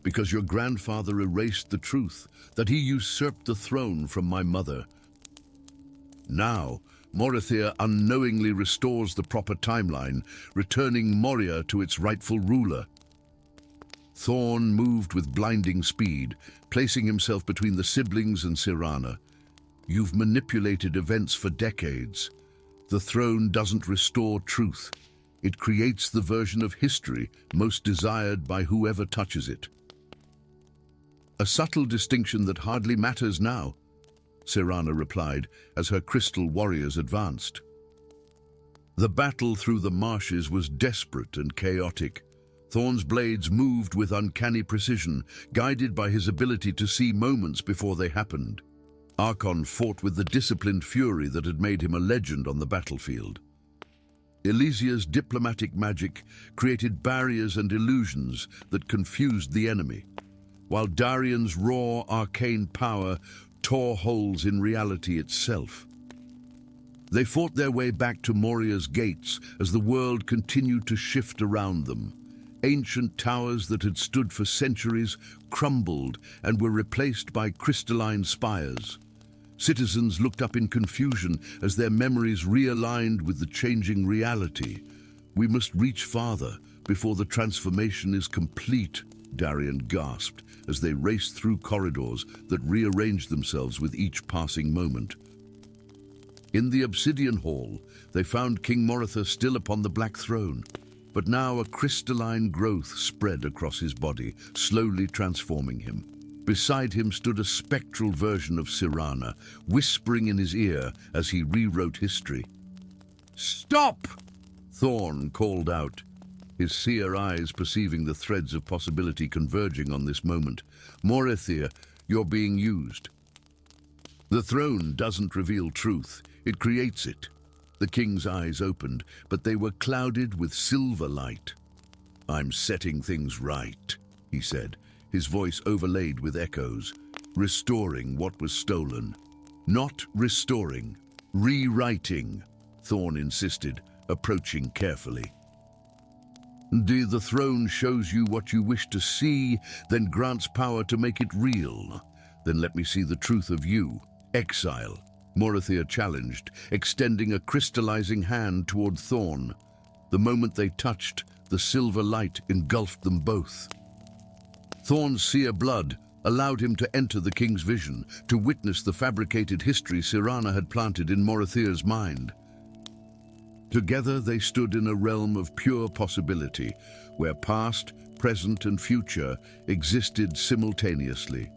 Because your grandfather erased the truth, that he usurped the throne from my mother. Now, Morithia unknowingly restores the proper timeline, returning Moria to its rightful ruler. Thorn moved with blinding speed, placing himself between the siblings and Sirana. You've manipulated events for decades. The throne doesn't restore truth. It creates the version of history most desired by whoever touches it. A subtle distinction that hardly matters now, Sirana replied as her crystal warriors advanced. The battle through the marshes was desperate and chaotic. Thorn's blades moved with uncanny precision, guided by his ability to see moments before they happened. Arkan fought with the disciplined fury that had made him a legend on the battlefield. Elysia's diplomatic magic created barriers and illusions that confused the enemy, while Darian's raw, arcane power tore holes in reality itself. They fought their way back to Moria's gates as the world continued to shift around them. Ancient towers that had stood for centuries crumbled and were replaced by crystalline spires. Citizens looked up in confusion as their memories realigned with the changing reality. We must reach farther before the transformation is complete, Darian gasped as they raced through corridors that rearranged themselves with each passing moment. In the obsidian hall, they found King Morithia still upon the black throne, but now a crystalline growth spread across his body, slowly transforming him. Beside him stood a spectral version of Sirana, whispering in his ear as he rewrote history. "Stop!" Thorn called out, his seer eyes perceiving the threads of possibility converging on this moment. "Morithia, you're being used. The throne doesn't reveal truth, it creates it." The king's eyes opened, but they were clouded with silver light. "I'm setting things right," he said, his voice overlaid with echoes. "Restoring what was stolen." "Not restoring, rewriting," Thorn insisted, approaching carefully. The throne shows you what you wish to see, then grants power to make it real. Then let me see the truth of you, exile," Morithia challenged, extending a crystallizing hand toward Thorn. The moment they touched, the silver light engulfed them both. Thorn's seer blood, allowed him to enter the king's vision, to witness the fabricated history Cyrano had planted in Morithia's mind. Together they stood in a realm of pure possibility, where past, present and future existed simultaneously.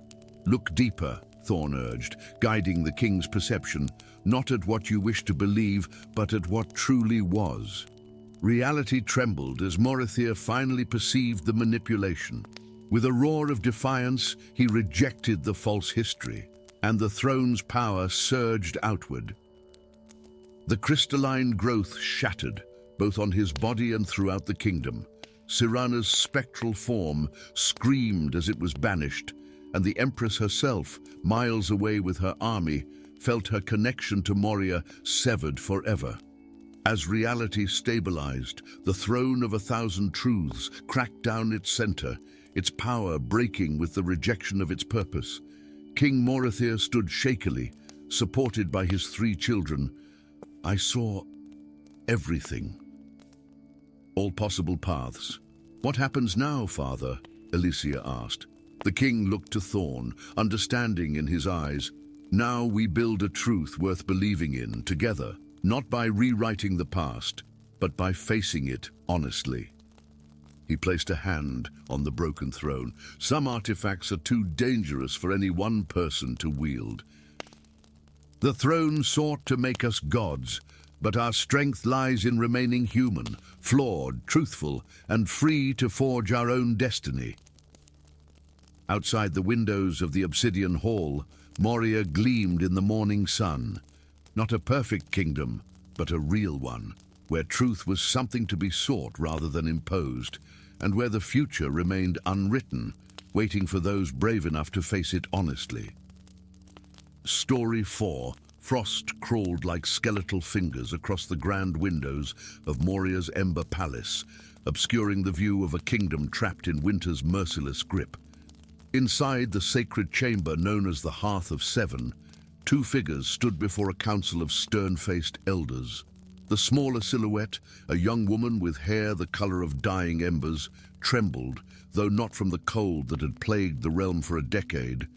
"Look deeper," Thorn urged, guiding the king's perception, "not at what you wish to believe, but at what truly was." Reality trembled as Morithia finally perceived the manipulation. With a roar of defiance, he rejected the false history, and the throne's power surged outward. The crystalline growth shattered, both on his body and throughout the kingdom. Cyrano's spectral form screamed as it was banished, and the Empress herself, miles away with her army, felt her connection to Moria severed forever. As reality stabilized, the throne of 1,000 truths cracked down its center, its power breaking with the rejection of its purpose. King Morithia stood shakily, supported by his 3 children. "I saw everything. All possible paths." "What happens now, Father?" Alicia asked. The king looked to Thorn, understanding in his eyes. "Now we build a truth worth believing in, together, not by rewriting the past, but by facing it honestly." He placed a hand on the broken throne. "Some artifacts are too dangerous for any one person to wield. The throne sought to make us gods, but our strength lies in remaining human, flawed, truthful, and free to forge our own destiny." Outside the windows of the obsidian hall, Moria gleamed in the morning sun. Not a perfect kingdom, but a real one, where truth was something to be sought rather than imposed, and where the future remained unwritten, waiting for those brave enough to face it honestly. Story 4. Frost crawled like skeletal fingers across the grand windows of Moria's Ember Palace, obscuring the view of a kingdom trapped in winter's merciless grip. Inside the sacred chamber known as the Hearth of Seven, 2 figures stood before a council of stern-faced elders. The smaller silhouette, a young woman with hair the color of dying embers, trembled, though not from the cold that had plagued the realm for a decade.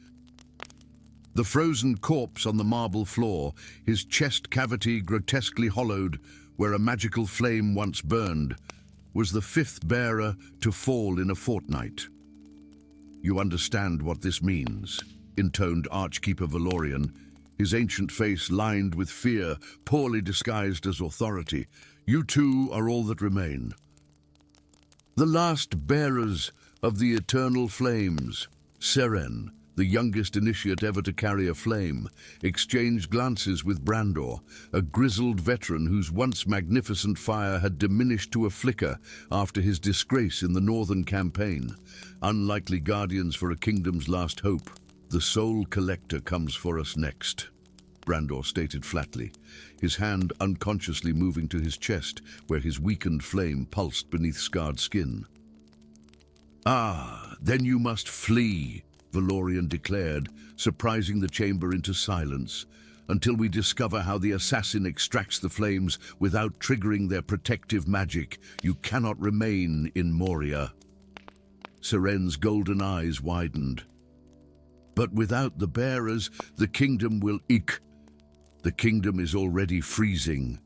The frozen corpse on the marble floor, his chest cavity grotesquely hollowed where a magical flame once burned, was the 5th bearer to fall in a fortnight. "You understand what this means," intoned Archkeeper Valorian, his ancient face lined with fear, poorly disguised as authority. "You two are all that remain. The last bearers of the eternal flames." Seren, the youngest initiate ever to carry a flame, exchanged glances with Brandor, a grizzled veteran whose once magnificent fire had diminished to a flicker after his disgrace in the Northern Campaign. "Unlikely guardians for a kingdom's last hope. The Soul Collector comes for us next," Brandor stated flatly, his hand unconsciously moving to his chest, where his weakened flame pulsed beneath scarred skin. "Ah, then you must flee," Valorian declared, surprising the chamber into silence, "until we discover how the assassin extracts the flames without triggering their protective magic. You cannot remain in Moria." Seren's golden eyes widened. "But without the bearers, the kingdom will "The kingdom is already freezing,"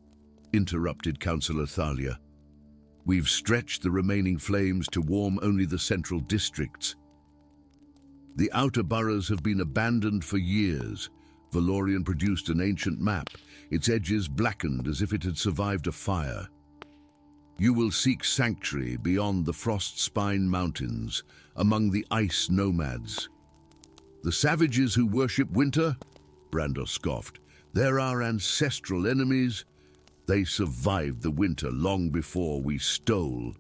interrupted Councillor Thalia. "We've stretched the remaining flames to warm only the central districts. The outer boroughs have been abandoned for years." Valorian produced an ancient map, its edges blackened as if it had survived a fire. "You will seek sanctuary beyond the Frost-Spine Mountains, among the ice nomads." "The savages who worship winter?" Brandor scoffed. "They're our ancestral enemies. They survived the winter long before we stole."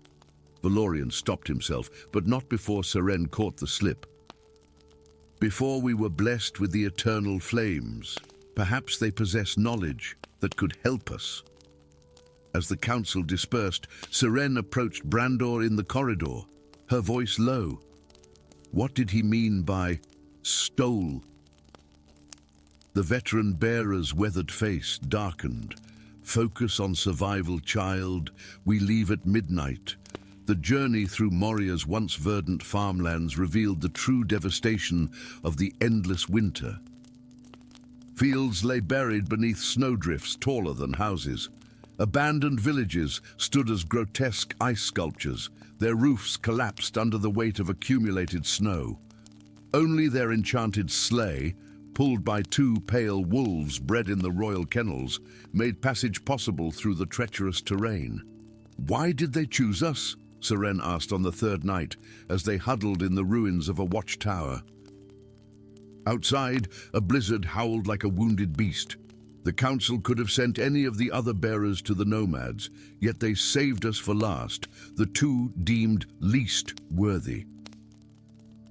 Valorian stopped himself, but not before Seren caught the slip. "Before we were blessed with the eternal flames, perhaps they possess knowledge that could help us." As the council dispersed, Seren approached Brandor in the corridor, her voice low. What did he mean by stole? The veteran bearer's weathered face darkened. "Focus on survival, child. We leave at midnight. The journey through Moria's once verdant farmlands revealed the true devastation of the endless winter. Fields lay buried beneath snowdrifts taller than houses. Abandoned villages stood as grotesque ice sculptures, their roofs collapsed under the weight of accumulated snow. Only their enchanted sleigh, pulled by two pale wolves bred in the royal kennels, made passage possible through the treacherous terrain. "Why did they choose us?" Seren asked on the third night, as they huddled in the ruins of a watchtower. Outside, a blizzard howled like a wounded beast. The council could have sent any of the other bearers to the nomads, yet they saved us for last, the two deemed least worthy.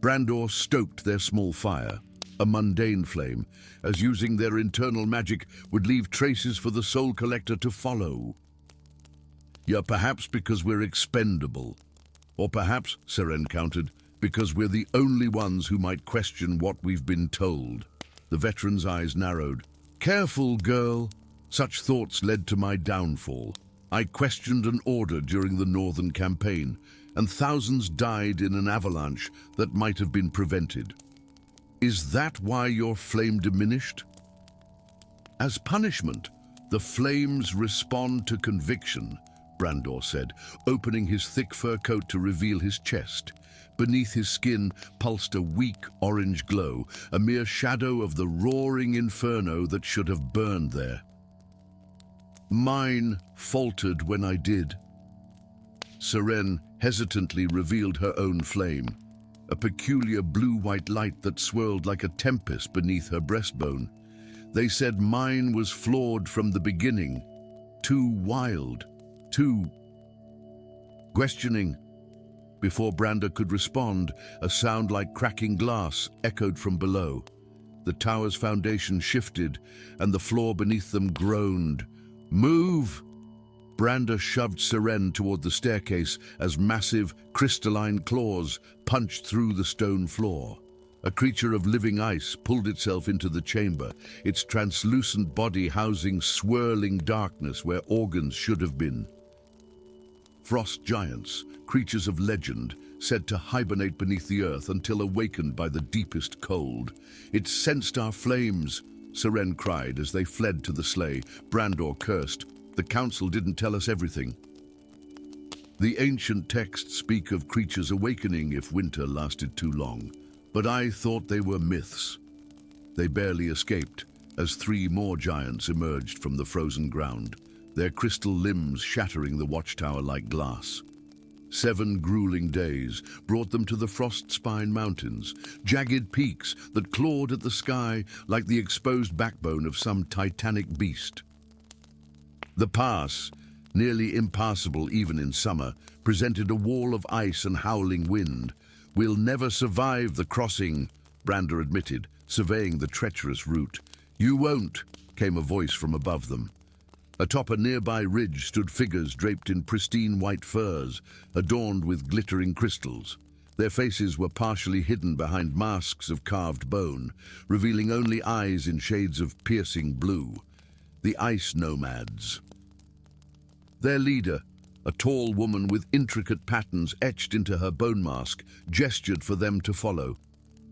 Brandor stoked their small fire, a mundane flame, as using their internal magic would leave traces for the soul collector to follow. "Yeah, perhaps because we're expendable. Or perhaps," Seren countered, "because we're the only ones who might question what we've been told." The veteran's eyes narrowed. "Careful, girl. Such thoughts led to my downfall. I questioned an order during the Northern Campaign, and thousands died in an avalanche that might have been prevented. Is that why your flame diminished? As punishment, the flames respond to conviction," Brandor said, opening his thick fur coat to reveal his chest. Beneath his skin pulsed a weak orange glow, a mere shadow of the roaring inferno that should have burned there. "Mine faltered when I did." Seren hesitantly revealed her own flame, a peculiar blue-white light that swirled like a tempest beneath her breastbone. "They said mine was flawed from the beginning, too wild, too..." Questioning. Before Brandor could respond, a sound like cracking glass echoed from below. The tower's foundation shifted, and the floor beneath them groaned. "Move!" Brandor shoved Seren toward the staircase as massive, crystalline claws punched through the stone floor. A creature of living ice pulled itself into the chamber, its translucent body housing swirling darkness where organs should have been. Frost giants, creatures of legend, said to hibernate beneath the earth until awakened by the deepest cold. "It sensed our flames," Seren cried as they fled to the sleigh. Brandor cursed. "The council didn't tell us everything." "The ancient texts speak of creatures awakening if winter lasted too long, but I thought they were myths." They barely escaped as three more giants emerged from the frozen ground, their crystal limbs shattering the watchtower like glass. 7 grueling days brought them to the Frostspine Mountains, jagged peaks that clawed at the sky like the exposed backbone of some titanic beast. The pass, nearly impassable even in summer, presented a wall of ice and howling wind. "We'll never survive the crossing," Brandor admitted, surveying the treacherous route. "You won't," came a voice from above them. Atop a nearby ridge stood figures draped in pristine white furs, adorned with glittering crystals. Their faces were partially hidden behind masks of carved bone, revealing only eyes in shades of piercing blue. The ice nomads. Their leader, a tall woman with intricate patterns etched into her bone mask, gestured for them to follow.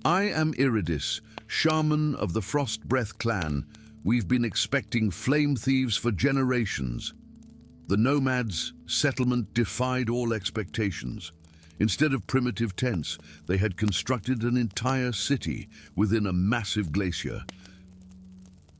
"I am Iridis, shaman of the Frost Breath clan. We've been expecting flame thieves for generations." The nomads' settlement defied all expectations. Instead of primitive tents, they had constructed an entire city within a massive glacier.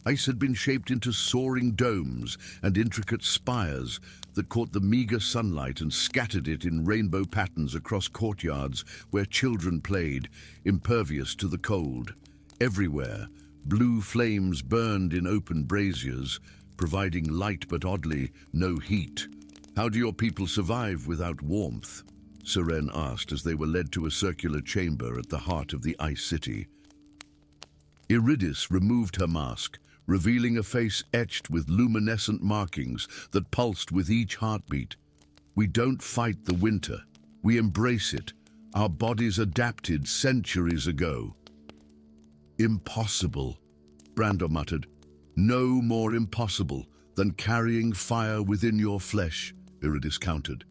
Ice had been shaped into soaring domes and intricate spires that caught the meager sunlight and scattered it in rainbow patterns across courtyards where children played, impervious to the cold. Everywhere, blue flames burned in open braziers, providing light but oddly no heat. "How do your people survive without warmth?" Seren asked as they were led to a circular chamber at the heart of the ice city. Iridis removed her mask, revealing a face etched with luminescent markings that pulsed with each heartbeat. "We don't fight the winter. We embrace it. Our bodies adapted centuries ago." "Impossible," Brandor muttered. "No more impossible than carrying fire within your flesh," Iridis countered.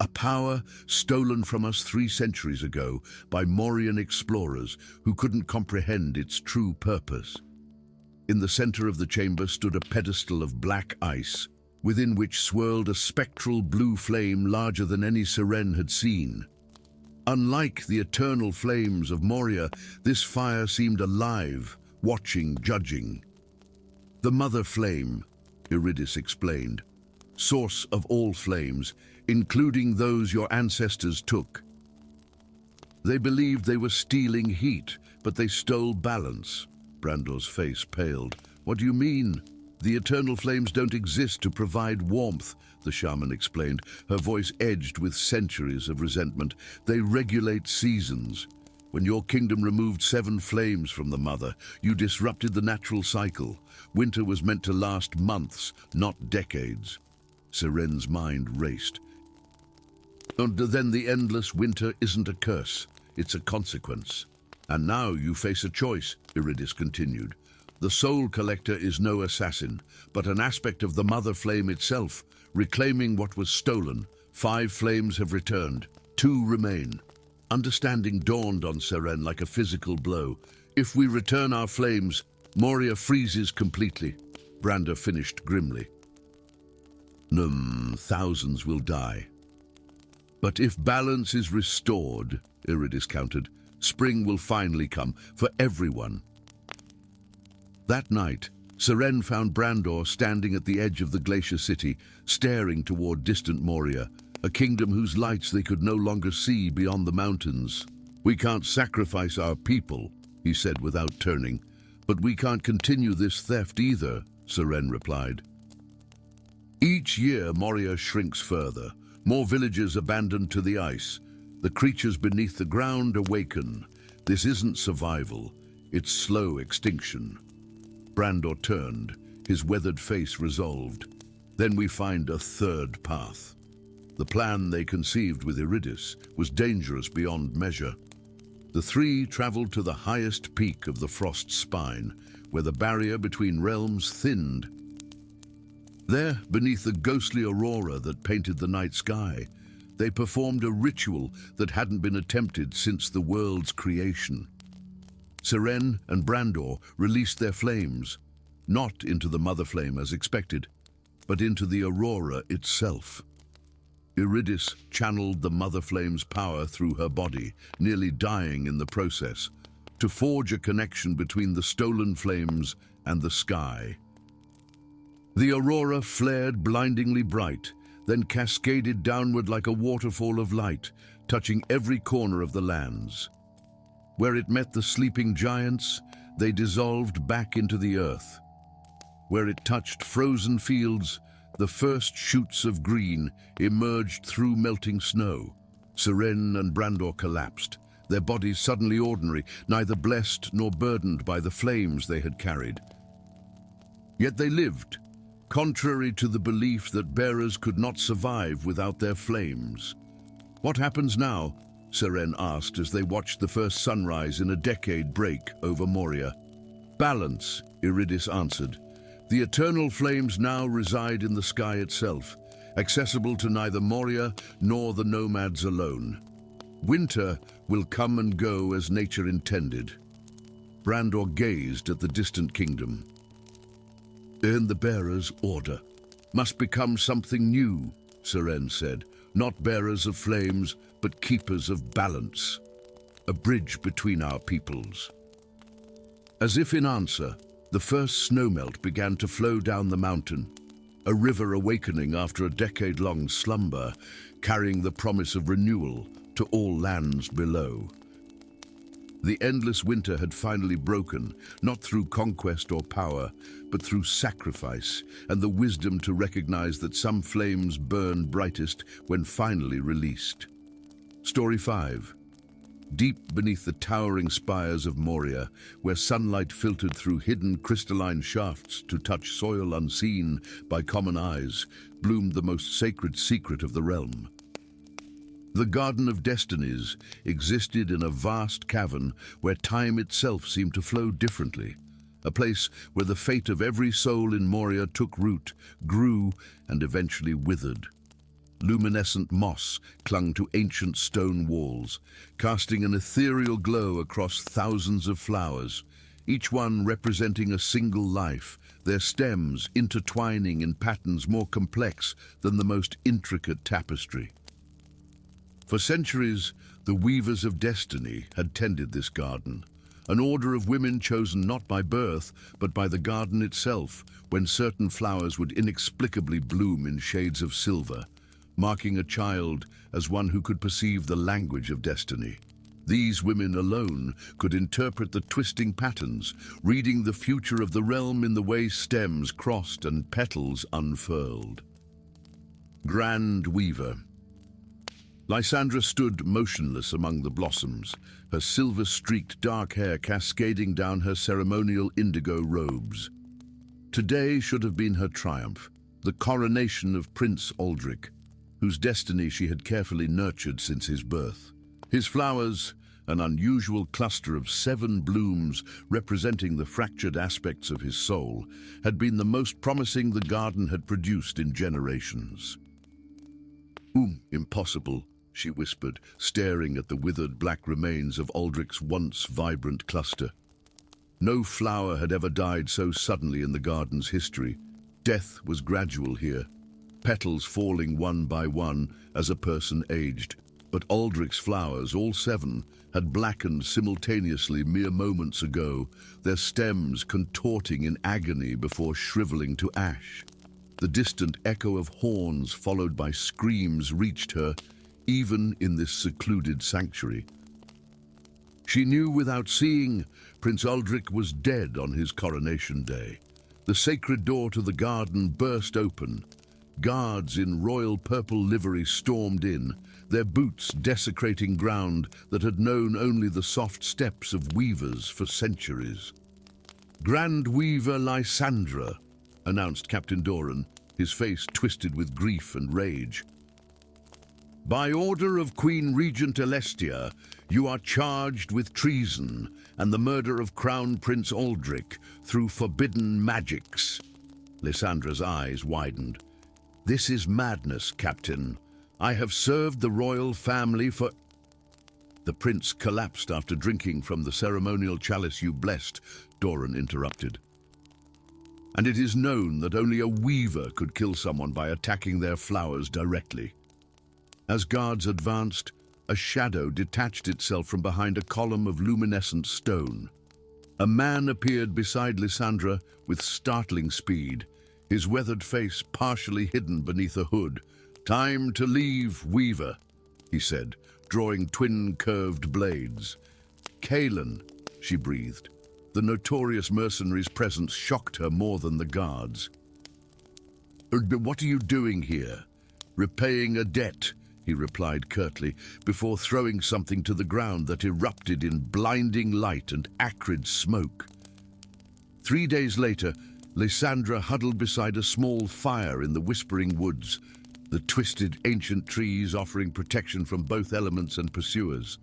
a power stolen from us 3 centuries ago by Morian explorers who couldn't comprehend its true purpose. In the center of the chamber stood a pedestal of black ice, within which swirled a spectral blue flame larger than any Seren had seen. Unlike the eternal flames of Moria, this fire seemed alive, watching, judging. The mother flame, Eurydice explained, source of all flames, including those your ancestors took. They believed they were stealing heat, but they stole balance. Brandor's face paled. What do you mean? The eternal flames don't exist to provide warmth, the shaman explained, her voice edged with centuries of resentment. They regulate seasons. When your kingdom removed 7 flames from the mother, you disrupted the natural cycle. Winter was meant to last months, not decades. Seren's mind raced. And then the endless winter isn't a curse, it's a consequence. And now you face a choice, Eurydice continued. The soul collector is no assassin, but an aspect of the mother flame itself, reclaiming what was stolen. 5 flames have returned, 2 remain. Understanding dawned on Seren like a physical blow. If we return our flames, Moria freezes completely. Brandor finished grimly. Thousands will die. But if balance is restored, Eurydice countered, spring will finally come for everyone. That night, Seren found Brandor standing at the edge of the glacier city, staring toward distant Moria, a kingdom whose lights they could no longer see beyond the mountains. We can't sacrifice our people, he said without turning. But we can't continue this theft either, Seren replied. Each year Moria shrinks further, more villages abandoned to the ice. The creatures beneath the ground awaken. This isn't survival, it's slow extinction. Brandor turned, his weathered face resolved. Then we find a third path. The plan they conceived with Eurydice was dangerous beyond measure. The 3 traveled to the highest peak of the frost spine, where the barrier between realms thinned. There, beneath the ghostly aurora that painted the night sky, they performed a ritual that hadn't been attempted since the world's creation. Seren and Brandor released their flames, not into the mother flame as expected, but into the aurora itself. Eurydice channeled the mother flame's power through her body, nearly dying in the process, to forge a connection between the stolen flames and the sky. The aurora flared blindingly bright, then cascaded downward like a waterfall of light, touching every corner of the lands. Where it met the sleeping giants, they dissolved back into the earth. Where it touched frozen fields, the first shoots of green emerged through melting snow. Seren and Brandor collapsed, their bodies suddenly ordinary, neither blessed nor burdened by the flames they had carried. Yet they lived, contrary to the belief that bearers could not survive without their flames. What happens now? Seren asked as they watched the first sunrise in a decade break over Moria. Balance, Eurydice answered. The eternal flames now reside in the sky itself, accessible to neither Moria nor the nomads alone. Winter will come and go as nature intended. Brandor gazed at the distant kingdom. And the bearers' order must become something new, Seren said. Not bearers of flames, but keepers of balance. A bridge between our peoples. As if in answer, the first snowmelt began to flow down the mountain, a river awakening after a decade-long slumber, carrying the promise of renewal to all lands below. The endless winter had finally broken, not through conquest or power, but through sacrifice and the wisdom to recognize that some flames burn brightest when finally released. Story 5. Deep beneath the towering spires of Moria, where sunlight filtered through hidden crystalline shafts to touch soil unseen by common eyes, bloomed the most sacred secret of the realm. The Garden of Destinies existed in a vast cavern where time itself seemed to flow differently, a place where the fate of every soul in Moria took root, grew, and eventually withered. luminescent moss clung to ancient stone walls, casting an ethereal glow across thousands of flowers, each one representing a single life, their stems intertwining in patterns more complex than the most intricate tapestry. For centuries, the weavers of destiny had tended this garden, an order of women chosen not by birth, but by the garden itself, when certain flowers would inexplicably bloom in shades of silver, marking a child as one who could perceive the language of destiny. These women alone could interpret the twisting patterns, reading the future of the realm in the way stems crossed and petals unfurled. Grand Weaver. Lysandra stood motionless among the blossoms, her silver-streaked dark hair cascading down her ceremonial indigo robes. Today should have been her triumph, the coronation of Prince Aldrich, whose destiny she had carefully nurtured since his birth. His flowers, an unusual cluster of 7 blooms representing the fractured aspects of his soul, had been the most promising the garden had produced in generations. Impossible, she whispered, staring at the withered black remains of Aldrich's once vibrant cluster. No flower had ever died so suddenly in the garden's history. Death was gradual here, petals falling one by one as a person aged. But Aldrich's flowers, all 7, had blackened simultaneously mere moments ago, their stems contorting in agony before shriveling to ash. The distant echo of horns followed by screams reached her, even in this secluded sanctuary. She knew without seeing, Prince Aldrich was dead on his coronation day. The sacred door to the garden burst open. Guards in royal purple livery stormed in, their boots desecrating ground that had known only the soft steps of weavers for centuries. "Grand Weaver Lysandra," announced Captain Doran, his face twisted with grief and rage. "By order of Queen Regent Alestia, you are charged with treason and the murder of Crown Prince Aldrich through forbidden magics." Lysandra's eyes widened. "This is madness, Captain. I have served the royal family for—" The prince collapsed after drinking from the ceremonial chalice you blessed, Doran interrupted. "And it is known that only a weaver could kill someone by attacking their flowers directly." As guards advanced, a shadow detached itself from behind a column of luminescent stone. A man appeared beside Lysandra with startling speed, his weathered face partially hidden beneath a hood. "Time to leave, Weaver," he said, drawing twin curved blades. "Kalen," she breathed. The notorious mercenary's presence shocked her more than the guards. "What are you doing here?" "Repaying a debt," he replied curtly, before throwing something to the ground that erupted in blinding light and acrid smoke. 3 days later, Lysandra huddled beside a small fire in the whispering woods, the twisted ancient trees offering protection from both elements and pursuers.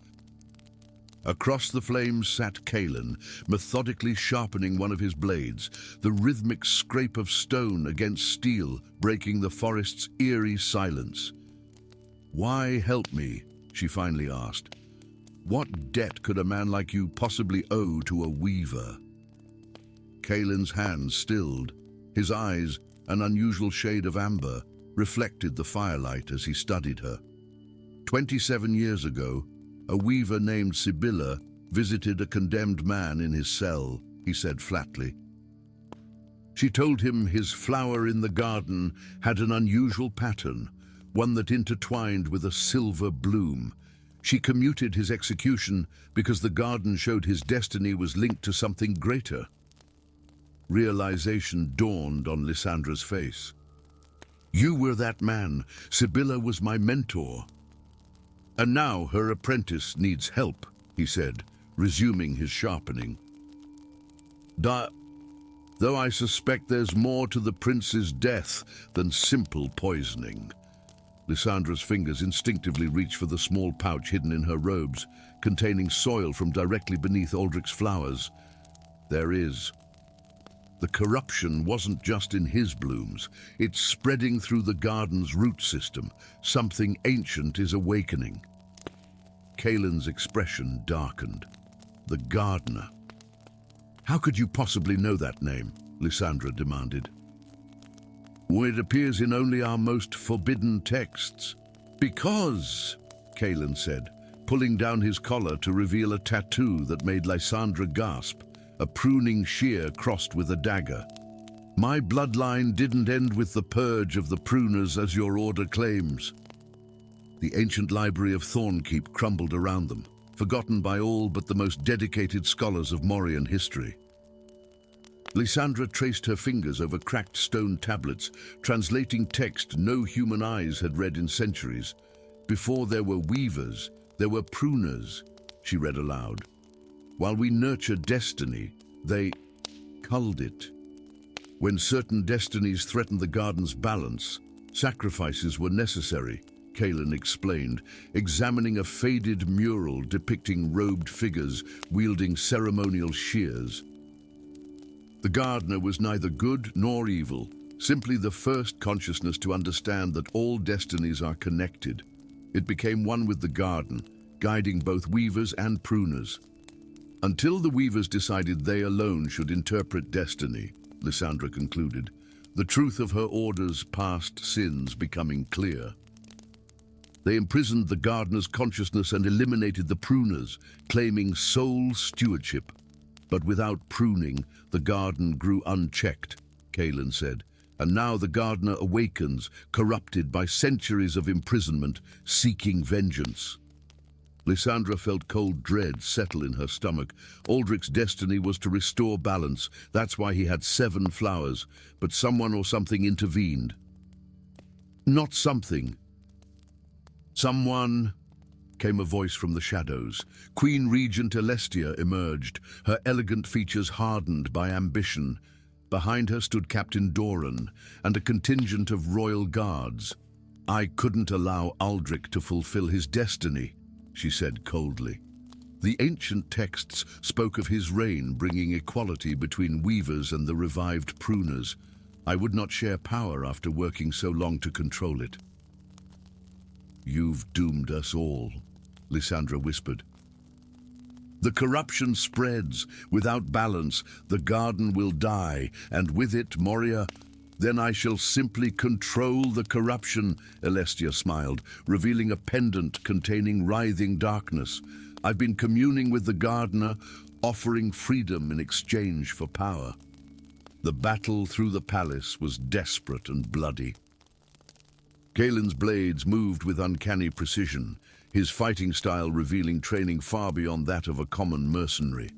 Across the flames sat Kalen, methodically sharpening one of his blades, the rhythmic scrape of stone against steel breaking the forest's eerie silence. "Why help me?" she finally asked. "What debt could a man like you possibly owe to a weaver?" Kalen's hands stilled. His eyes, an unusual shade of amber, reflected the firelight as he studied her. 27 years ago, a weaver named Sibylla visited a condemned man in his cell, he said flatly. She told him his flower in the garden had an unusual pattern, one that intertwined with a silver bloom. She commuted his execution because the garden showed his destiny was linked to something greater. Realization dawned on Lysandra's face. "You were that man. Sibylla was my mentor. And now her apprentice needs help," he said, resuming his sharpening. "Though I suspect there's more to the prince's death than simple poisoning." Lysandra's fingers instinctively reached for the small pouch hidden in her robes, containing soil from directly beneath Aldrich's flowers. "There is." The corruption wasn't just in his blooms, it's spreading through the garden's root system. Something ancient is awakening. Kaelin's expression darkened. The gardener. How could you possibly know that name? Lysandra demanded. Well, it appears in only our most forbidden texts. Because, Kaelin said, pulling down his collar to reveal a tattoo that made Lysandra gasp, a pruning shear crossed with a dagger. My bloodline didn't end with the purge of the pruners as your order claims. The ancient library of Thornkeep crumbled around them, forgotten by all but the most dedicated scholars of Morian history. Lysandra traced her fingers over cracked stone tablets, translating text no human eyes had read in centuries. Before there were weavers, there were pruners, she read aloud. While we nurture destiny, they culled it. When certain destinies threatened the garden's balance, sacrifices were necessary, Kaelin explained, examining a faded mural depicting robed figures wielding ceremonial shears. The gardener was neither good nor evil, simply the first consciousness to understand that all destinies are connected. It became one with the garden, guiding both weavers and pruners. Until the weavers decided they alone should interpret destiny, Lysandra concluded, the truth of her order's past sins becoming clear. They imprisoned the gardener's consciousness and eliminated the pruners, claiming sole stewardship. But without pruning, the garden grew unchecked, Kaelin said, and now the gardener awakens, corrupted by centuries of imprisonment, seeking vengeance. Lysandra felt cold dread settle in her stomach. Aldrich's destiny was to restore balance. That's why he had 7 flowers, but someone or something intervened. Not something. Someone, came a voice from the shadows. Queen Regent Celestia emerged, her elegant features hardened by ambition. Behind her stood Captain Doran and a contingent of royal guards. I couldn't allow Aldrich to fulfill his destiny, she said coldly. The ancient texts spoke of his reign bringing equality between weavers and the revived pruners. I would not share power after working so long to control it. You've doomed us all, Lysandra whispered. The corruption spreads. Without balance, the garden will die, and with it, Moria. Then I shall simply control the corruption, Celestia smiled, revealing a pendant containing writhing darkness. I've been communing with the gardener, offering freedom in exchange for power. The battle through the palace was desperate and bloody. Kaelin's blades moved with uncanny precision, his fighting style revealing training far beyond that of a common mercenary.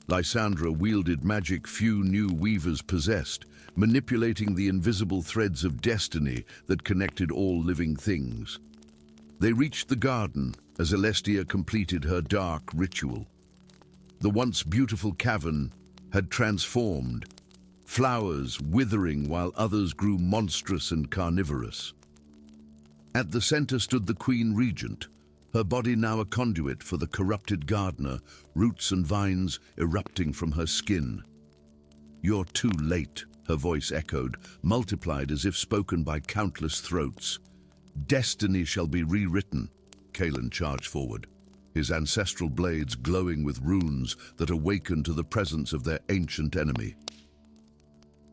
Lysandra wielded magic few new weavers possessed, manipulating the invisible threads of destiny that connected all living things. They reached the garden as Celestia completed her dark ritual. The once beautiful cavern had transformed, flowers withering while others grew monstrous and carnivorous. At the center stood the Queen Regent, her body now a conduit for the corrupted gardener, roots and vines erupting from her skin. You're too late, her voice echoed, multiplied as if spoken by countless throats. Destiny shall be rewritten, Kaelin charged forward, his ancestral blades glowing with runes that awakened to the presence of their ancient enemy.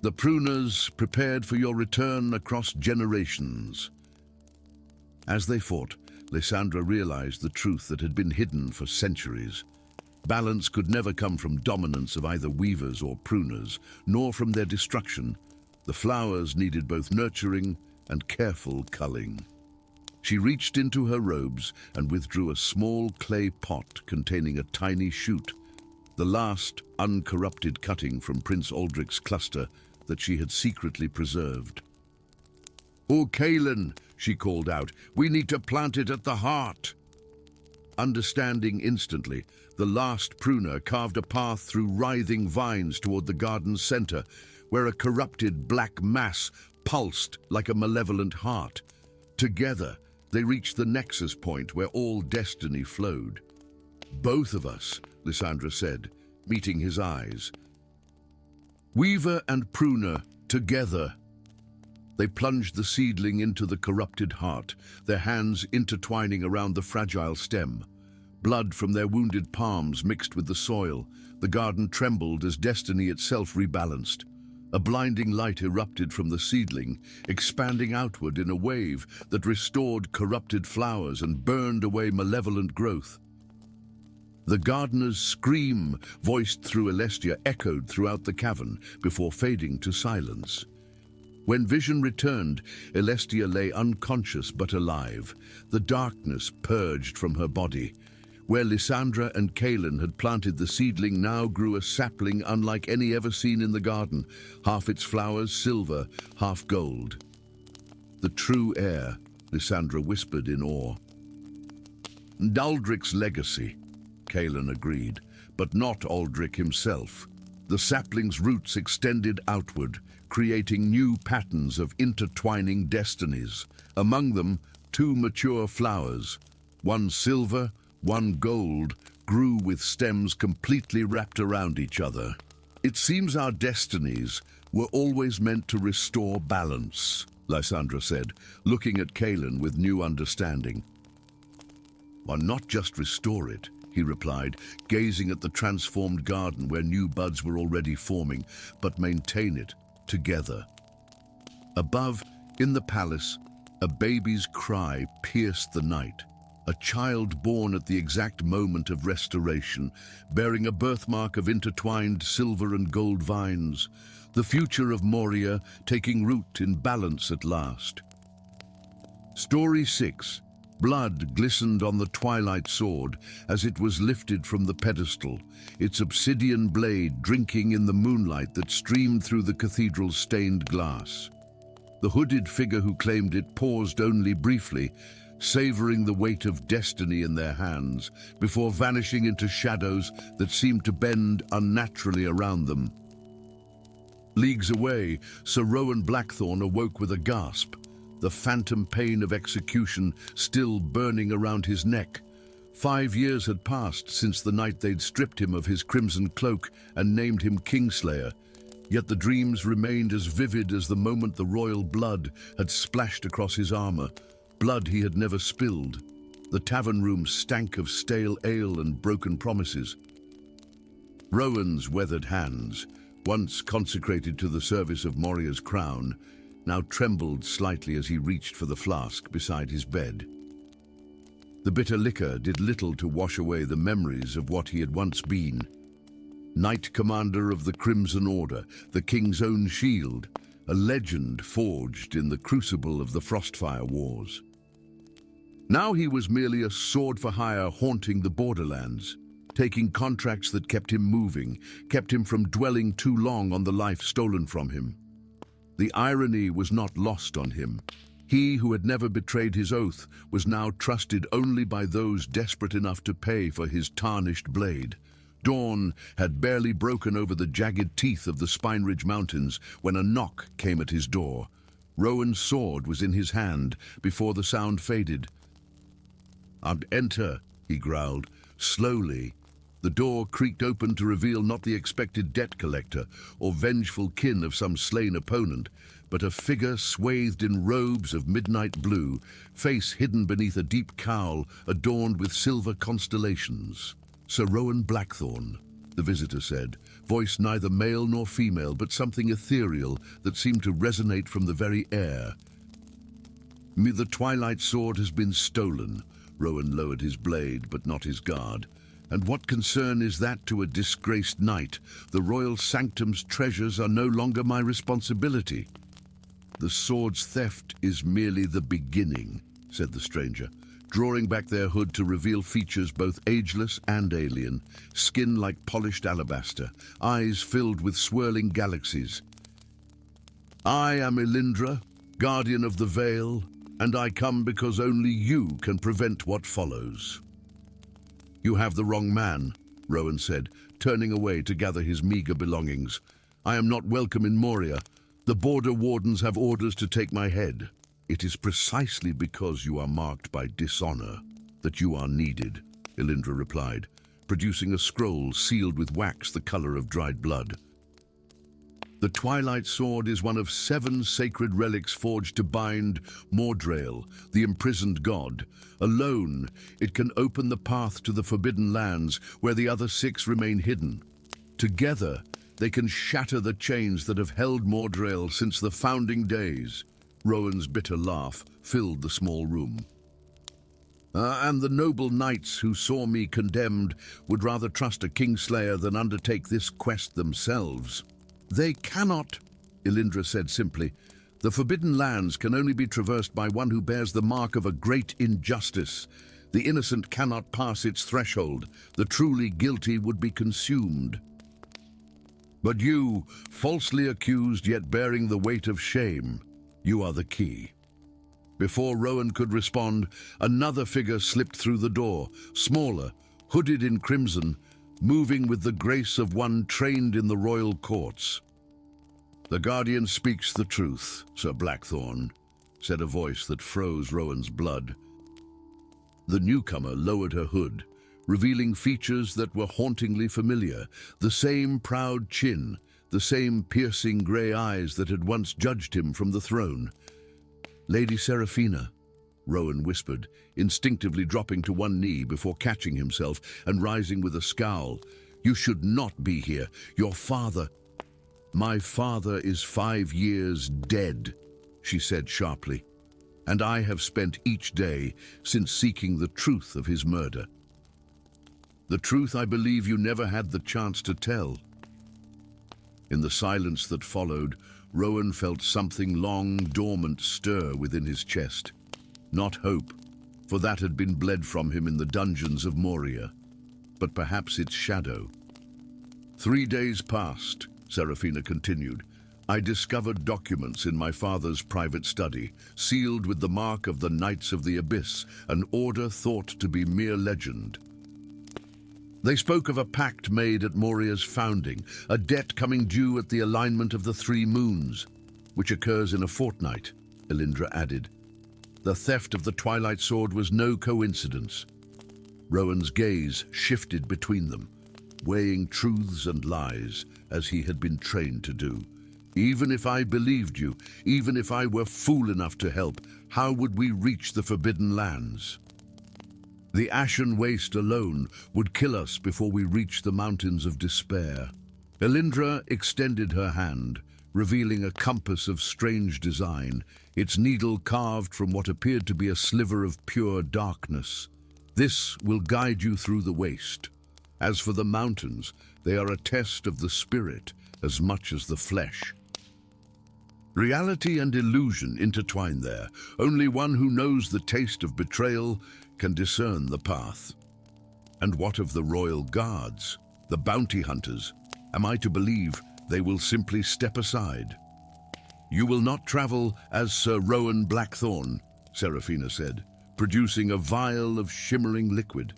The pruners prepared for your return across generations. As they fought, Lysandra realized the truth that had been hidden for centuries. Balance could never come from dominance of either weavers or pruners, nor from their destruction. The flowers needed both nurturing and careful culling. She reached into her robes and withdrew a small clay pot containing a tiny shoot, the last uncorrupted cutting from Prince Aldrich's cluster that she had secretly preserved. "Oh, Kaelin," she called out, "we need to plant it at the heart." Understanding instantly, the last pruner carved a path through writhing vines toward the garden's center, where a corrupted black mass pulsed like a malevolent heart. Together, they reached the nexus point where all destiny flowed. "Both of us," Lysandra said, meeting his eyes. Weaver and pruner, together. They plunged the seedling into the corrupted heart, their hands intertwining around the fragile stem. Blood from their wounded palms mixed with the soil. The garden trembled as destiny itself rebalanced. A blinding light erupted from the seedling, expanding outward in a wave that restored corrupted flowers and burned away malevolent growth. The gardener's scream, voiced through Celestia, echoed throughout the cavern before fading to silence. When vision returned, Celestia lay unconscious but alive. The darkness purged from her body. Where Lysandra and Kaelin had planted the seedling now grew a sapling unlike any ever seen in the garden, half its flowers silver, half gold. The true heir, Lysandra whispered in awe. Aldrich's legacy, Kaelin agreed, but not Aldrich himself. The sapling's roots extended outward, creating new patterns of intertwining destinies. Among them, 2 mature flowers, one silver, one gold, grew with stems completely wrapped around each other. It seems our destinies were always meant to restore balance, Lysandra said, looking at Kaelin with new understanding. Well, not just restore it, he replied, gazing at the transformed garden where new buds were already forming, but maintain it together. Above, in the palace, a baby's cry pierced the night. A child born at the exact moment of restoration, bearing a birthmark of intertwined silver and gold vines, the future of Moria taking root in balance at last. Story 6. Blood glistened on the twilight sword as it was lifted from the pedestal, its obsidian blade drinking in the moonlight that streamed through the cathedral's stained glass. The hooded figure who claimed it paused only briefly, savoring the weight of destiny in their hands, before vanishing into shadows that seemed to bend unnaturally around them. Leagues away, Sir Rowan Blackthorn awoke with a gasp, the phantom pain of execution still burning around his neck. 5 years had passed since the night they'd stripped him of his crimson cloak and named him Kingslayer, yet the dreams remained as vivid as the moment the royal blood had splashed across his armor, blood he had never spilled. The tavern room stank of stale ale and broken promises. Rowan's weathered hands, once consecrated to the service of Moria's crown, now trembled slightly as he reached for the flask beside his bed. The bitter liquor did little to wash away the memories of what he had once been. Knight Commander of the Crimson Order, the King's own shield, a legend forged in the crucible of the Frostfire Wars. Now he was merely a sword for hire haunting the borderlands, taking contracts that kept him moving, kept him from dwelling too long on the life stolen from him. The irony was not lost on him. He who had never betrayed his oath was now trusted only by those desperate enough to pay for his tarnished blade. Dawn had barely broken over the jagged teeth of the Spine Ridge Mountains when a knock came at his door. Rowan's sword was in his hand before the sound faded. "I'd enter," he growled, slowly. The door creaked open to reveal not the expected debt collector or vengeful kin of some slain opponent, but a figure swathed in robes of midnight blue, face hidden beneath a deep cowl adorned with silver constellations. "Sir Rowan Blackthorn," the visitor said, voice neither male nor female, but something ethereal that seemed to resonate from the very air. "The twilight sword has been stolen." Rowan lowered his blade, but not his guard. "And what concern is that to a disgraced knight? The royal sanctum's treasures are no longer my responsibility." "The sword's theft is merely the beginning," said the stranger, drawing back their hood to reveal features both ageless and alien, skin like polished alabaster, eyes filled with swirling galaxies. "I am Elindra, guardian of the Veil, and I come because only you can prevent what follows." "You have the wrong man," Rowan said, turning away to gather his meager belongings. "I am not welcome in Moria. The border wardens have orders to take my head." "It is precisely because you are marked by dishonor that you are needed," Elindra replied, producing a scroll sealed with wax the color of dried blood. The Twilight Sword is one of 7 sacred relics forged to bind Mordrail, the imprisoned god. Alone, it can open the path to the Forbidden Lands, where the other 6 remain hidden. Together, they can shatter the chains that have held Mordrail since the founding days. Rowan's bitter laugh filled the small room. And the noble knights who saw me condemned would rather trust a Kingslayer than undertake this quest themselves. They cannot, Elindra said simply. The Forbidden Lands can only be traversed by one who bears the mark of a great injustice. The innocent cannot pass its threshold. The truly guilty would be consumed. But you, falsely accused yet bearing the weight of shame, you are the key. Before Rowan could respond, another figure slipped through the door, smaller, hooded in crimson, moving with the grace of one trained in the royal courts. "The Guardian speaks the truth, Sir Blackthorn," said a voice that froze Rowan's blood. The newcomer lowered her hood, revealing features that were hauntingly familiar, the same proud chin, the same piercing grey eyes that had once judged him from the throne. "Lady Seraphina," Rowan whispered, instinctively dropping to one knee before catching himself and rising with a scowl. "You should not be here. Your father—" "My father is 5 years dead," she said sharply, "and I have spent each day since seeking the truth of his murder. The truth I believe you never had the chance to tell." In the silence that followed, Rowan felt something long dormant stir within his chest. Not hope, for that had been bled from him in the dungeons of Moria, but perhaps its shadow. 3 days passed, Seraphina continued. I discovered documents in my father's private study, sealed with the mark of the Knights of the Abyss, an order thought to be mere legend. They spoke of a pact made at Moria's founding, a debt coming due at the alignment of the 3 moons, which occurs in a fortnight, Elindra added. The theft of the Twilight Sword was no coincidence. Rowan's gaze shifted between them, weighing truths and lies, as he had been trained to do. Even if I believed you, even if I were fool enough to help, how would we reach the Forbidden Lands? The ashen waste alone would kill us before we reached the mountains of despair. Elindra extended her hand, revealing a compass of strange design, its needle carved from what appeared to be a sliver of pure darkness. This will guide you through the waste. As for the mountains, they are a test of the spirit as much as the flesh. Reality and illusion intertwine there. Only one who knows the taste of betrayal can discern the path. And what of the royal guards, the bounty hunters? Am I to believe they will simply step aside? You will not travel as Sir Rowan Blackthorn, Seraphina said, producing a vial of shimmering liquid.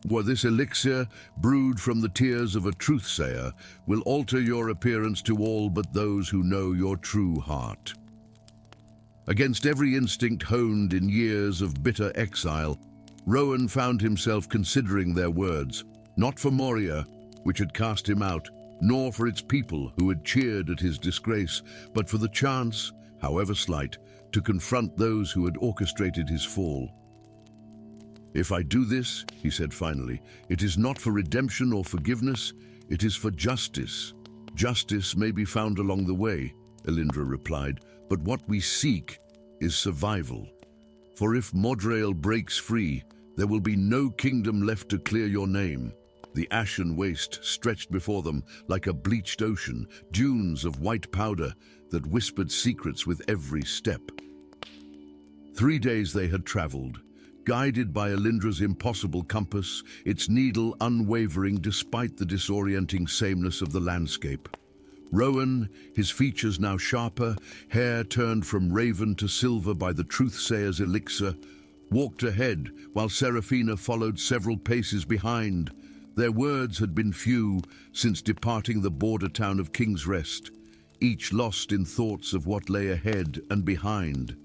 For this elixir, brewed from the tears of a truthsayer, will alter your appearance to all but those who know your true heart. Against every instinct honed in years of bitter exile, Rowan found himself considering their words, not for Moria, which had cast him out, nor for its people who had cheered at his disgrace, but for the chance, however slight, to confront those who had orchestrated his fall. If I do this, he said finally, it is not for redemption or forgiveness, it is for justice. Justice may be found along the way, Elindra replied, but what we seek is survival. For if Mordrail breaks free, there will be no kingdom left to clear your name. The ashen waste stretched before them like a bleached ocean, dunes of white powder that whispered secrets with every step. 3 days they had traveled, guided by Elindra's impossible compass, its needle unwavering despite the disorienting sameness of the landscape. Rowan, his features now sharper, hair turned from raven to silver by the truthsayer's elixir, walked ahead while Seraphina followed several paces behind. Their words had been few since departing the border town of King's Rest, each lost in thoughts of what lay ahead and behind.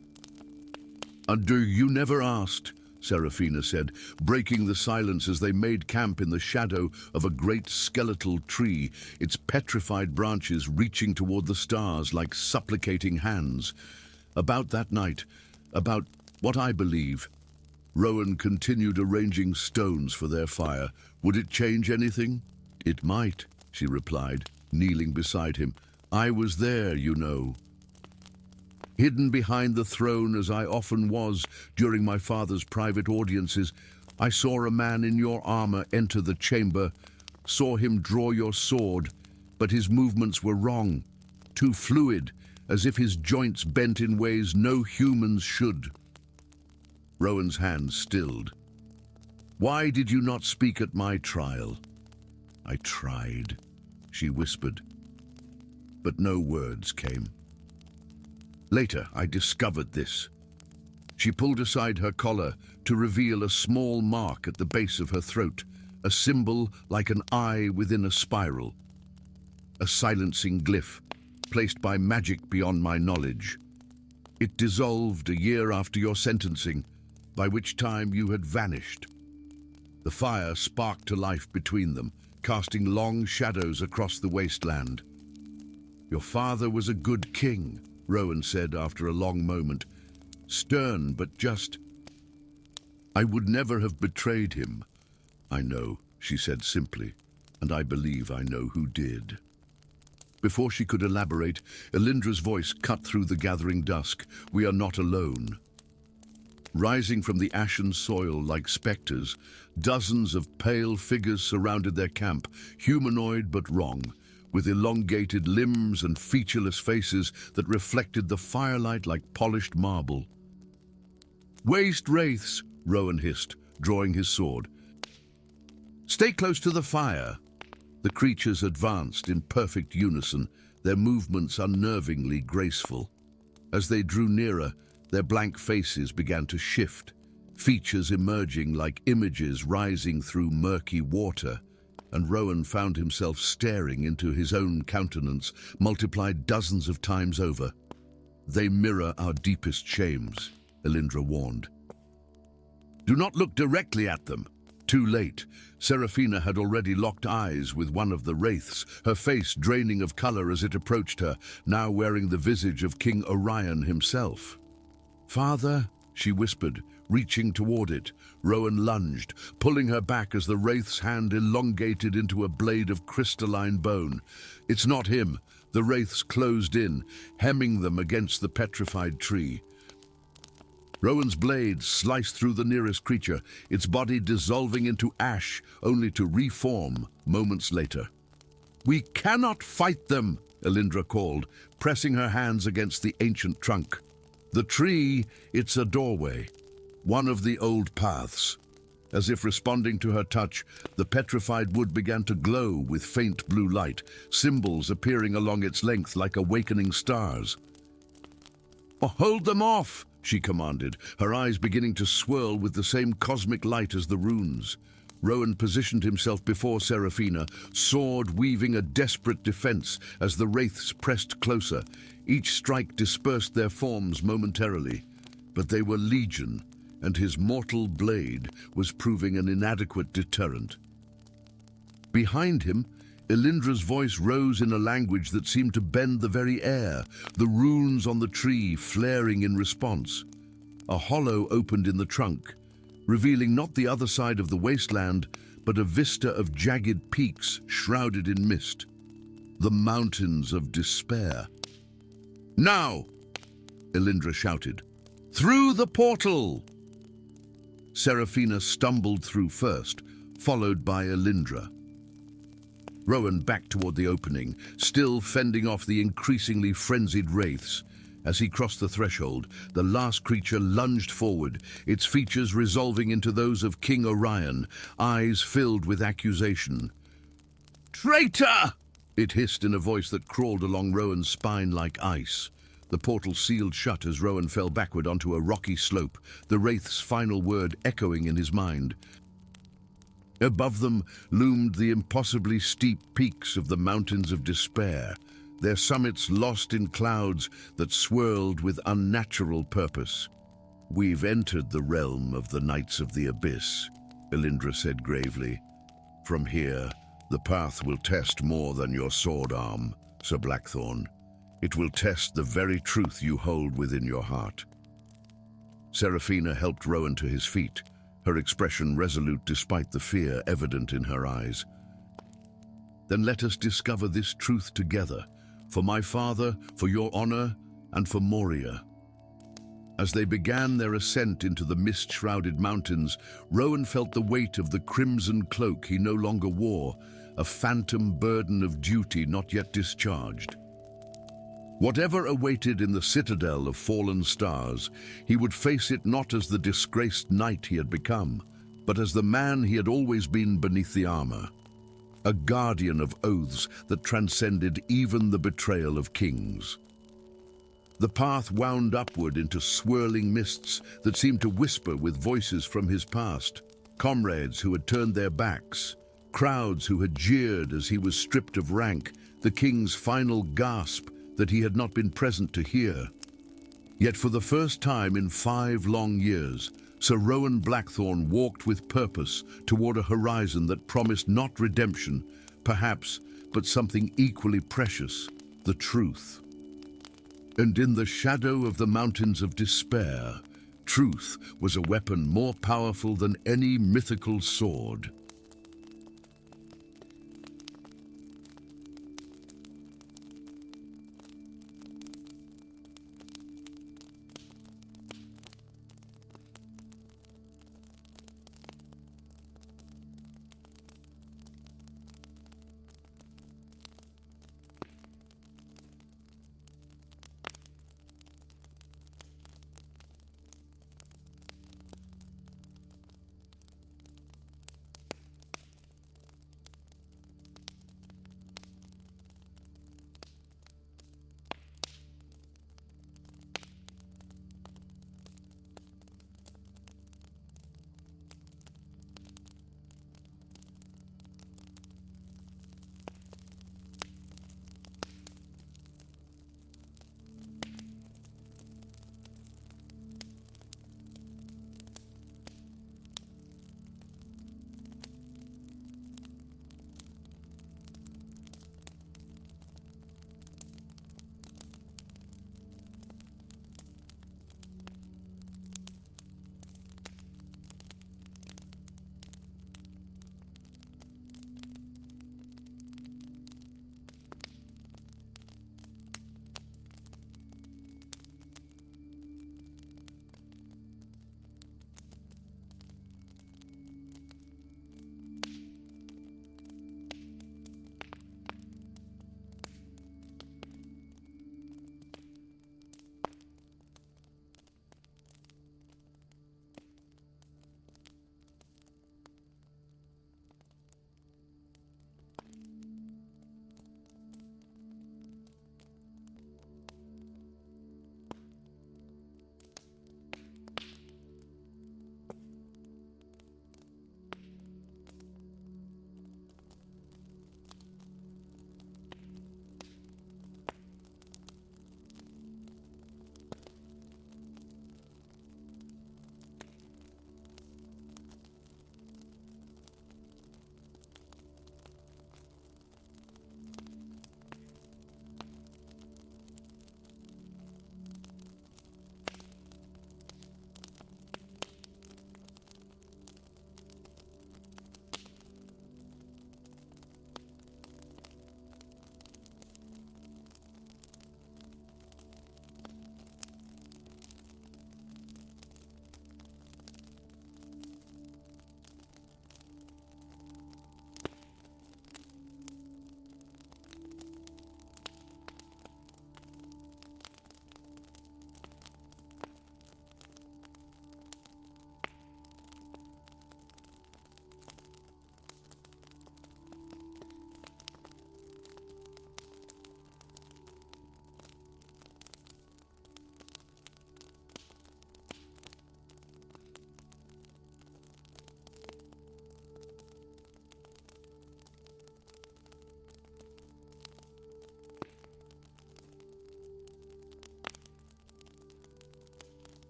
"And you never asked," Seraphina said, breaking the silence as they made camp in the shadow of a great skeletal tree, its petrified branches reaching toward the stars like supplicating hands. About that night, about what I believe. Rowan continued arranging stones for their fire. Would it change anything? It might, she replied, kneeling beside him. I was there, you know. Hidden behind the throne as I often was during my father's private audiences, I saw a man in your armor enter the chamber, saw him draw your sword, but his movements were wrong, too fluid, as if his joints bent in ways no humans should. Rowan's hand stilled. Why did you not speak at my trial? I tried, she whispered, but no words came. Later, I discovered this. She pulled aside her collar to reveal a small mark at the base of her throat, a symbol like an eye within a spiral. A silencing glyph, placed by magic beyond my knowledge. It dissolved a year after your sentencing, by which time you had vanished. The fire sparked to life between them, casting long shadows across the wasteland. Your father was a good king, Rowan said after a long moment. Stern, but just. I would never have betrayed him. I know, she said simply, and I believe I know who did. Before she could elaborate, Elindra's voice cut through the gathering dusk. We are not alone. Rising from the ashen soil like specters, dozens of pale figures surrounded their camp, humanoid but wrong, with elongated limbs and featureless faces that reflected the firelight like polished marble. Waste wraiths, Rowan hissed, drawing his sword. Stay close to the fire. The creatures advanced in perfect unison, their movements unnervingly graceful. As they drew nearer, their blank faces began to shift, features emerging like images rising through murky water, and Rowan found himself staring into his own countenance, multiplied dozens of times over. They mirror our deepest shames, Elindra warned. Do not look directly at them. Too late. Seraphina had already locked eyes with one of the wraiths, her face draining of color as it approached her, now wearing the visage of King Orion himself. Father, she whispered, reaching toward it. Rowan lunged, pulling her back as the wraith's hand elongated into a blade of crystalline bone. It's not him. The wraiths closed in, hemming them against the petrified tree. Rowan's blade sliced through the nearest creature, its body dissolving into ash, only to reform moments later. We cannot fight them, Elindra called, pressing her hands against the ancient trunk. The tree, it's a doorway, one of the old paths. As if responding to her touch, the petrified wood began to glow with faint blue light, symbols appearing along its length like awakening stars. Oh, hold them off, she commanded, her eyes beginning to swirl with the same cosmic light as the runes. Rowan positioned himself before Seraphina, sword weaving a desperate defense as the wraiths pressed closer. Each strike dispersed their forms momentarily, but they were legion, and his mortal blade was proving an inadequate deterrent. Behind him, Elindra's voice rose in a language that seemed to bend the very air, the runes on the tree flaring in response. A hollow opened in the trunk, revealing not the other side of the wasteland, but a vista of jagged peaks shrouded in mist. The mountains of despair. Now! Elindra shouted. Through the portal! Seraphina stumbled through first, followed by Elindra. Rowan backed toward the opening, still fending off the increasingly frenzied wraiths. As he crossed the threshold, the last creature lunged forward, its features resolving into those of King Orion, eyes filled with accusation. Traitor! It hissed in a voice that crawled along Rowan's spine like ice. The portal sealed shut as Rowan fell backward onto a rocky slope, the wraith's final word echoing in his mind. Above them loomed the impossibly steep peaks of the mountains of despair, their summits lost in clouds that swirled with unnatural purpose. "We've entered the realm of the Knights of the Abyss," Elindra said gravely. "From here, the path will test more than your sword arm, Sir Blackthorn. It will test the very truth you hold within your heart." Seraphina helped Rowan to his feet, her expression resolute despite the fear evident in her eyes. "Then let us discover this truth together, for my father, for your honor, and for Moria." As they began their ascent into the mist-shrouded mountains, Rowan felt the weight of the crimson cloak he no longer wore, a phantom burden of duty not yet discharged. Whatever awaited in the citadel of fallen stars, he would face it not as the disgraced knight he had become, but as the man he had always been beneath the armor, a guardian of oaths that transcended even the betrayal of kings. The path wound upward into swirling mists that seemed to whisper with voices from his past, comrades who had turned their backs, crowds who had jeered as he was stripped of rank, the king's final gasp that he had not been present to hear. Yet for the first time in 5 long years, Sir Rowan Blackthorn walked with purpose toward a horizon that promised not redemption, perhaps, but something equally precious, the truth. And in the shadow of the mountains of despair, truth was a weapon more powerful than any mythical sword.